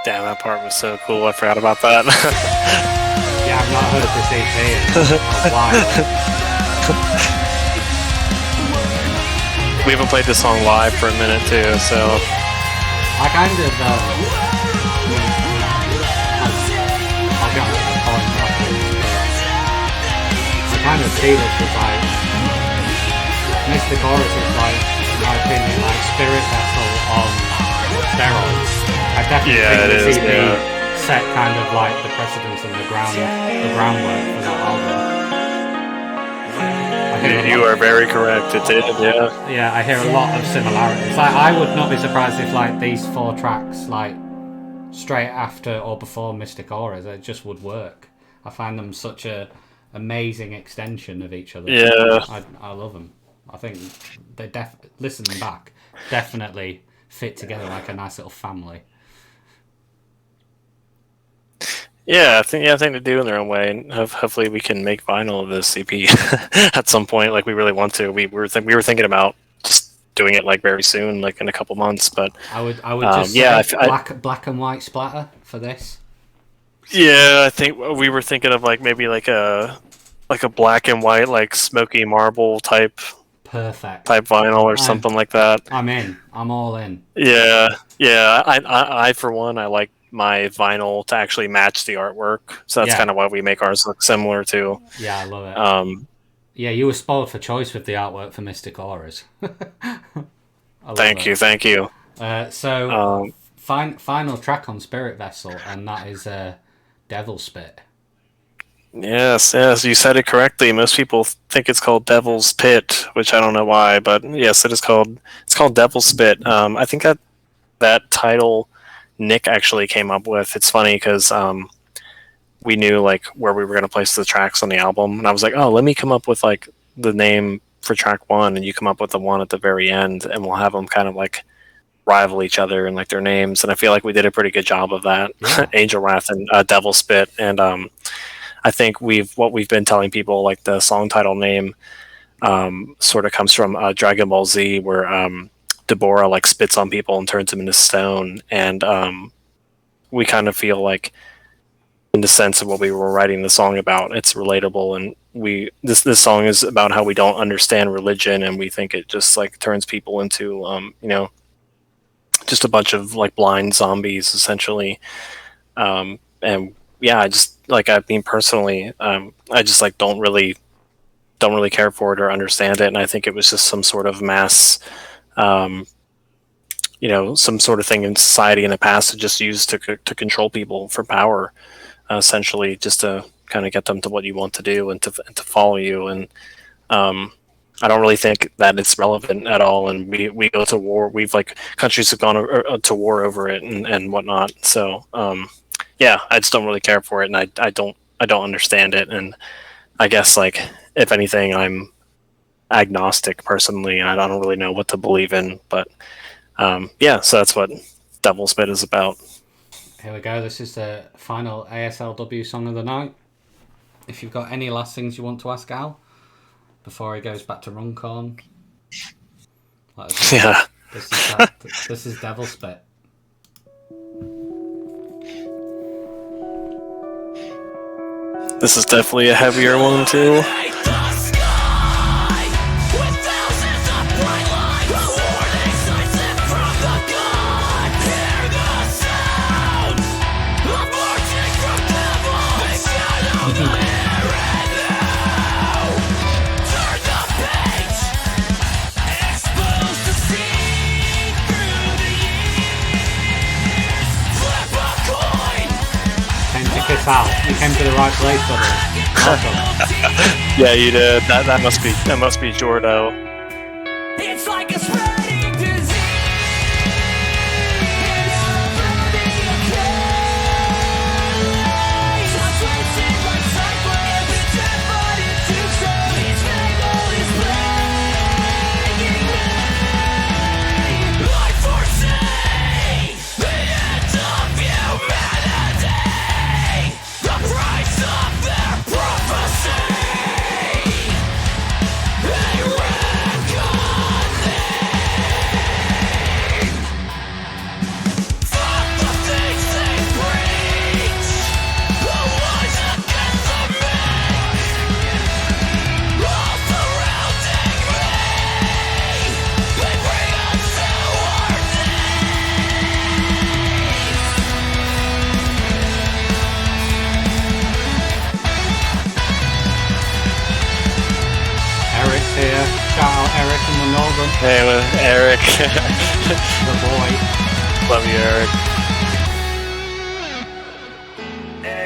[SPEAKER 1] Damn, that part was so cool. I forgot about that.
[SPEAKER 2] Yeah, I've not heard this EP in a while.
[SPEAKER 1] We haven't played this song live for a minute too, so
[SPEAKER 2] I kind of, I'll get to the point after. I kind of see this as like, Mr. Chorus is like, in my opinion, like Spirit Vessel on steroids. I definitely think this EP set kind of like the precedence and the groundwork for that album. I
[SPEAKER 1] You are very correct. It did, yeah.
[SPEAKER 2] Yeah, I hear a lot of similarities. Like, I would not be surprised if like these 4 tracks, like straight after or before Mystic Auras, it just would work. I find them such a amazing extension of each other.
[SPEAKER 1] Yeah.
[SPEAKER 2] I love them. I think they listening back definitely fit together like a nice little family.
[SPEAKER 1] Yeah, I think they do in their own way, and hopefully we can make vinyl of this EP at some point. Like we really want to. We were thinking about just doing it like very soon, like in a couple months. But
[SPEAKER 2] I would just say black and white splatter for this.
[SPEAKER 1] Yeah, I think we were thinking of like maybe like a black and white, like smoky marble type vinyl or something like that.
[SPEAKER 2] I'm in. I'm all in.
[SPEAKER 1] Yeah. I for one, I like my vinyl to actually match the artwork, so that's kind of why we make ours look similar too.
[SPEAKER 2] Yeah, I love it. Yeah, you were spoiled for choice with the artwork for Mystic Auras.
[SPEAKER 1] Thank you.
[SPEAKER 2] So, final track on Spirit Vessel, and that is Devil Spit.
[SPEAKER 1] Yes, you said it correctly. Most people think it's called Devil's Pit, which I don't know why, but yes, it's called Devil's Spit. I think that title Nick actually came up with. It's funny because we knew like where we were going to place the tracks on the album, and I was like, oh, let me come up with like the name for track 1, and you come up with the one at the very end, and we'll have them kind of like rival each other and like their names. And I feel like we did a pretty good job of that. Yeah. Angel Wrath and Devil Spit, and I think what we've been telling people, like the song title name sort of comes from Dragon Ball Z, where Deborah like spits on people and turns them into stone, and we kind of feel like, in the sense of what we were writing the song about, it's relatable, and this song is about how we don't understand religion, and we think it just like turns people into just a bunch of like blind zombies essentially. And yeah, I just like, I mean personally, I just like don't really care for it or understand it, and I think it was just some sort of mass some sort of thing in society in the past to just use to control people for power, essentially, just to kind of get them to what you want to do and to follow you. And I don't really think that it's relevant at all. And we go to war. We've like, countries have gone to war over it and whatnot. So yeah, I just don't really care for it, and I don't understand it. And I guess like, if anything, I'm agnostic personally, and I don't really know what to believe in. But yeah, so that's what Devil Spit is about.
[SPEAKER 2] Here we go. This is the final ASLW song of the night. If you've got any last things you want to ask Al before he goes back to Runcorn,
[SPEAKER 1] yeah.
[SPEAKER 2] This is Devil Spit.
[SPEAKER 1] This is definitely a heavier one too.
[SPEAKER 2] Al, you came to the right place, buddy. Awesome.
[SPEAKER 1] Yeah, you did. That must be Jordo.
[SPEAKER 3] It's like a spreading disease.
[SPEAKER 1] Hey, Eric.
[SPEAKER 2] The boy.
[SPEAKER 1] Love you, Eric.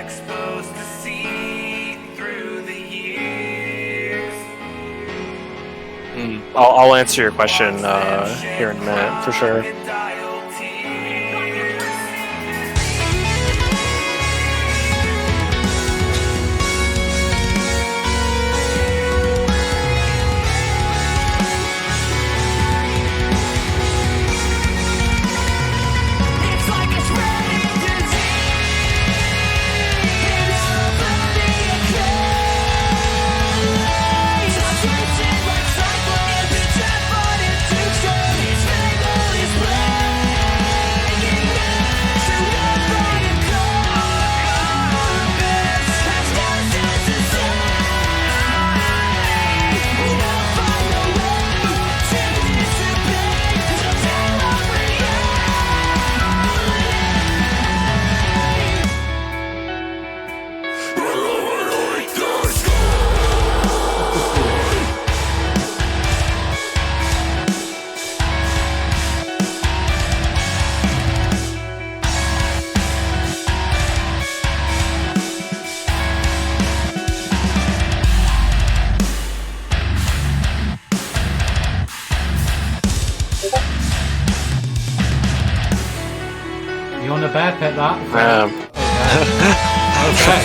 [SPEAKER 3] Exposed to see through the years.
[SPEAKER 1] I'll answer your question here in a minute for sure.
[SPEAKER 3] It's like a spreading disease. Nobody cares. Transmitted like cyclone, the death on into turn. Its mangle is breaking down to nobody compares. Has nothing to say. We'll find a way to dissipate the tale of
[SPEAKER 2] You want a bear pit that? Okay.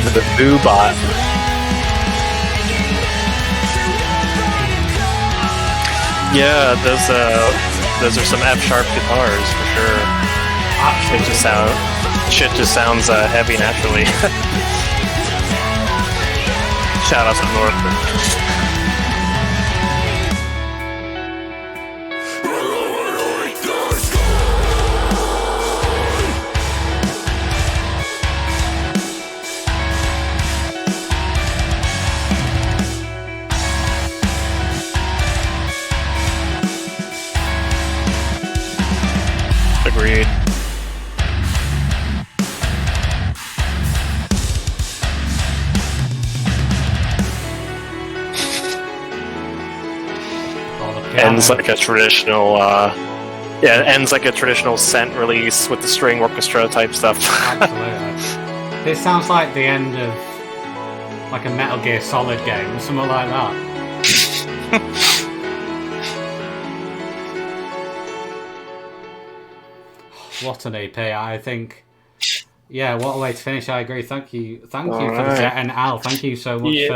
[SPEAKER 1] The Boo Bot. Yeah, those are some F sharp guitars for sure. Shit just sounds heavy naturally. Shout out to North. Agreed. Ends like a traditional ends like a traditional scent release with the string orchestra type stuff.
[SPEAKER 2] Absolutely. This sounds like the end of like a Metal Gear Solid game or something like that. What an EP, I think. Yeah, what a way to finish. I agree. Thank you for the set, and Al, thank you so much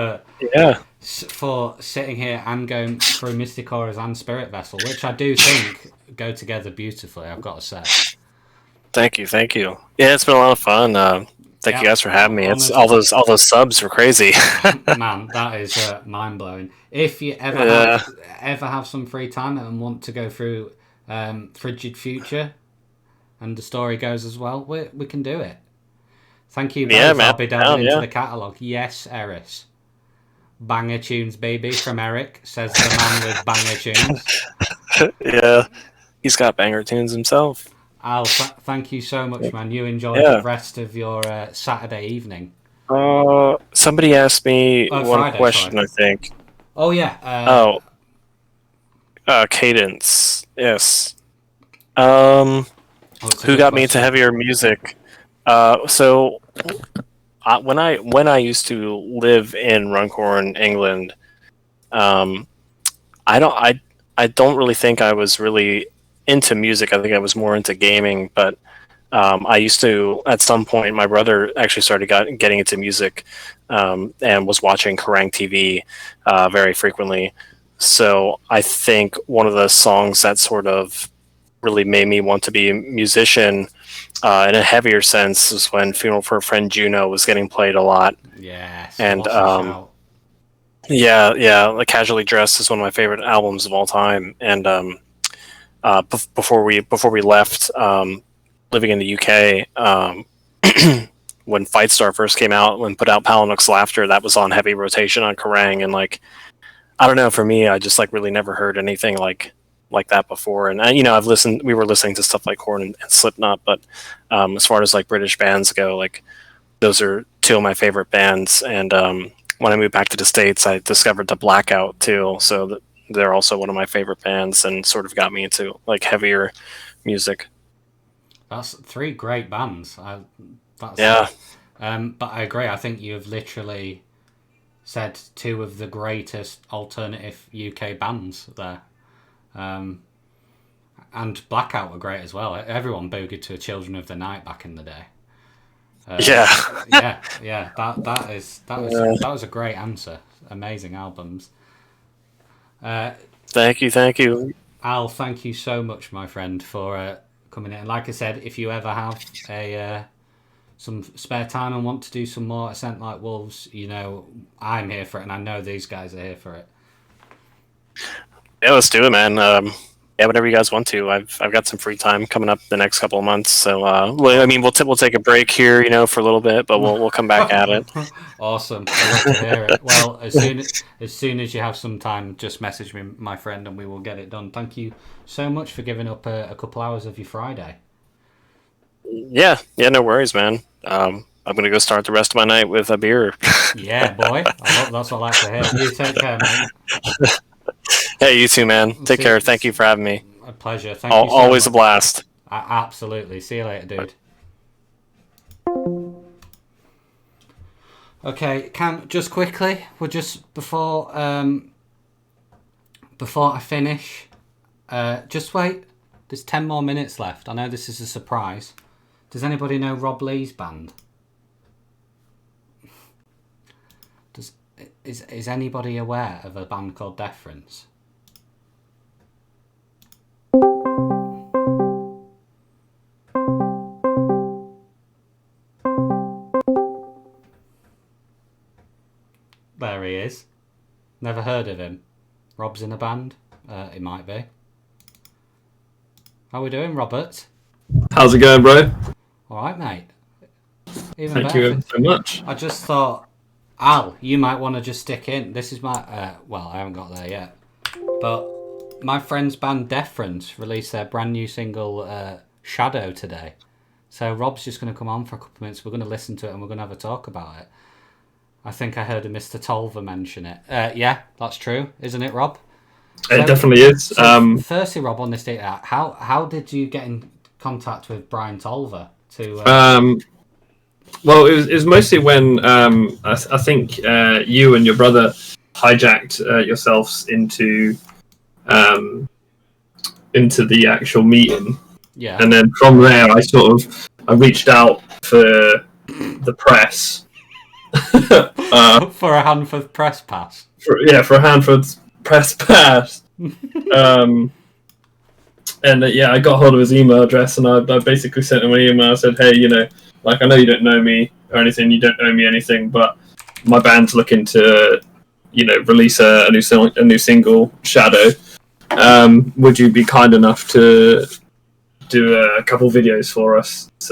[SPEAKER 2] for sitting here and going through Mystic Auras and Spirit Vessel, which I do think go together beautifully, I've got to say.
[SPEAKER 1] Thank you. Yeah, it's been a lot of fun. Thank you guys for having me. It's all those subs were crazy.
[SPEAKER 2] Man, that is mind blowing. If you ever have some free time and want to go through Frigid Future, and the story goes as well, we can do it. Thank you, both. I'll be delving into the catalogue. Yes, Eris. Banger tunes, baby, from Eric, says the man with banger tunes.
[SPEAKER 1] Yeah, he's got banger tunes himself.
[SPEAKER 2] Al, thank you so much, man. You enjoy the rest of your Saturday evening.
[SPEAKER 1] Somebody asked me one
[SPEAKER 2] Friday,
[SPEAKER 1] question,
[SPEAKER 2] sorry.
[SPEAKER 1] I think.
[SPEAKER 2] Oh, yeah.
[SPEAKER 1] Cadence. Yes.
[SPEAKER 2] Who
[SPEAKER 1] got me into heavier music? When I used to live in Runcorn, England, I don't really think I was really into music. I think I was more into gaming. But I used to, at some point, my brother actually started getting into music and was watching Kerrang TV very frequently. So I think one of the songs that sort of really made me want to be a musician in a heavier sense was when Funeral for a Friend Juno was getting played a lot.
[SPEAKER 2] Yes.
[SPEAKER 1] And like Casually Dressed is one of my favorite albums of all time. And before we left living in the UK, when Fightstar first came out, when put out Palinuk's Laughter, that was on heavy rotation on Kerrang, and like, I don't know, for me, I just like really never heard anything like that before. And we were listening to stuff like Korn and Slipknot, but as far as like British bands go, like those are two of my favorite bands. And when I moved back to the States, I discovered the Blackout too, so they're also one of my favorite bands and sort of got me into like heavier music.
[SPEAKER 2] That's three great bands.
[SPEAKER 1] Yeah.
[SPEAKER 2] But I agree. I think you've literally said two of the greatest alternative UK bands there. And Blackout were great as well. Everyone boogied to Children of the Night back in the day.
[SPEAKER 1] Yeah.
[SPEAKER 2] yeah. That was a great answer. Amazing albums.
[SPEAKER 1] Thank you.
[SPEAKER 2] Al, thank you so much, my friend, for coming in. Like I said, if you ever have some spare time and want to do some more Ascent Like Wolves, you know, I'm here for it, and I know these guys are here for it.
[SPEAKER 1] Yeah, let's do it, man. Yeah, whatever you guys want to. I've got some free time coming up the next couple of months, so I mean, we'll take a break here, you know, for a little bit, but we'll come back at it.
[SPEAKER 2] Awesome. I love to hear it. Well, as soon as you have some time, just message me, my friend, and we will get it done. Thank you so much for giving up a couple hours of your Friday.
[SPEAKER 1] Yeah, no worries, man. I'm gonna go start the rest of my night with a beer.
[SPEAKER 2] Yeah, boy. That's what I like to hear. You take care, mate.
[SPEAKER 1] Hey, you too, man. Take care. Thank you for having me.
[SPEAKER 2] A pleasure. Thank you so
[SPEAKER 1] Always
[SPEAKER 2] much.
[SPEAKER 1] a blast.
[SPEAKER 2] Absolutely. See you later, dude. Okay, Cam, just quickly, we're just before I finish, just wait. There's 10 more minutes left. I know this is a surprise. Does anybody know Rob Lee's band? Is anybody aware of a band called Deference? There he is. Never heard of him. Rob's in a band. It might be. How we doing, Robert?
[SPEAKER 6] How's it going, bro?
[SPEAKER 2] All right, mate. Even
[SPEAKER 6] Thank
[SPEAKER 2] better.
[SPEAKER 6] you so much.
[SPEAKER 2] I just thought, Al, you might want to just stick in. This is my... well, I haven't got there yet. But my friend's band Deference released their brand new single, Shadow, today. So Rob's just going to come on for a couple of minutes. We're going to listen to it and we're going to have a talk about it. I think I heard a Mr. Tolver mention it. Yeah, that's true. Isn't it, Rob?
[SPEAKER 6] It definitely is.
[SPEAKER 2] Firstly, Rob, on this date, how did you get in contact with Brian Tolver?
[SPEAKER 6] Well, it was mostly when I think you and your brother hijacked yourselves into the actual meeting.
[SPEAKER 2] Yeah.
[SPEAKER 6] And then from there, I reached out for the press.
[SPEAKER 2] For a Hanford press pass.
[SPEAKER 6] For a Hanford press pass. And I got hold of his email address, and I basically sent him an email. I said, hey, you know, like, I know you don't know me or anything, you don't owe me anything, but my band's looking to, you know, release a new single, Shadow. Would you be kind enough to do a couple videos for us so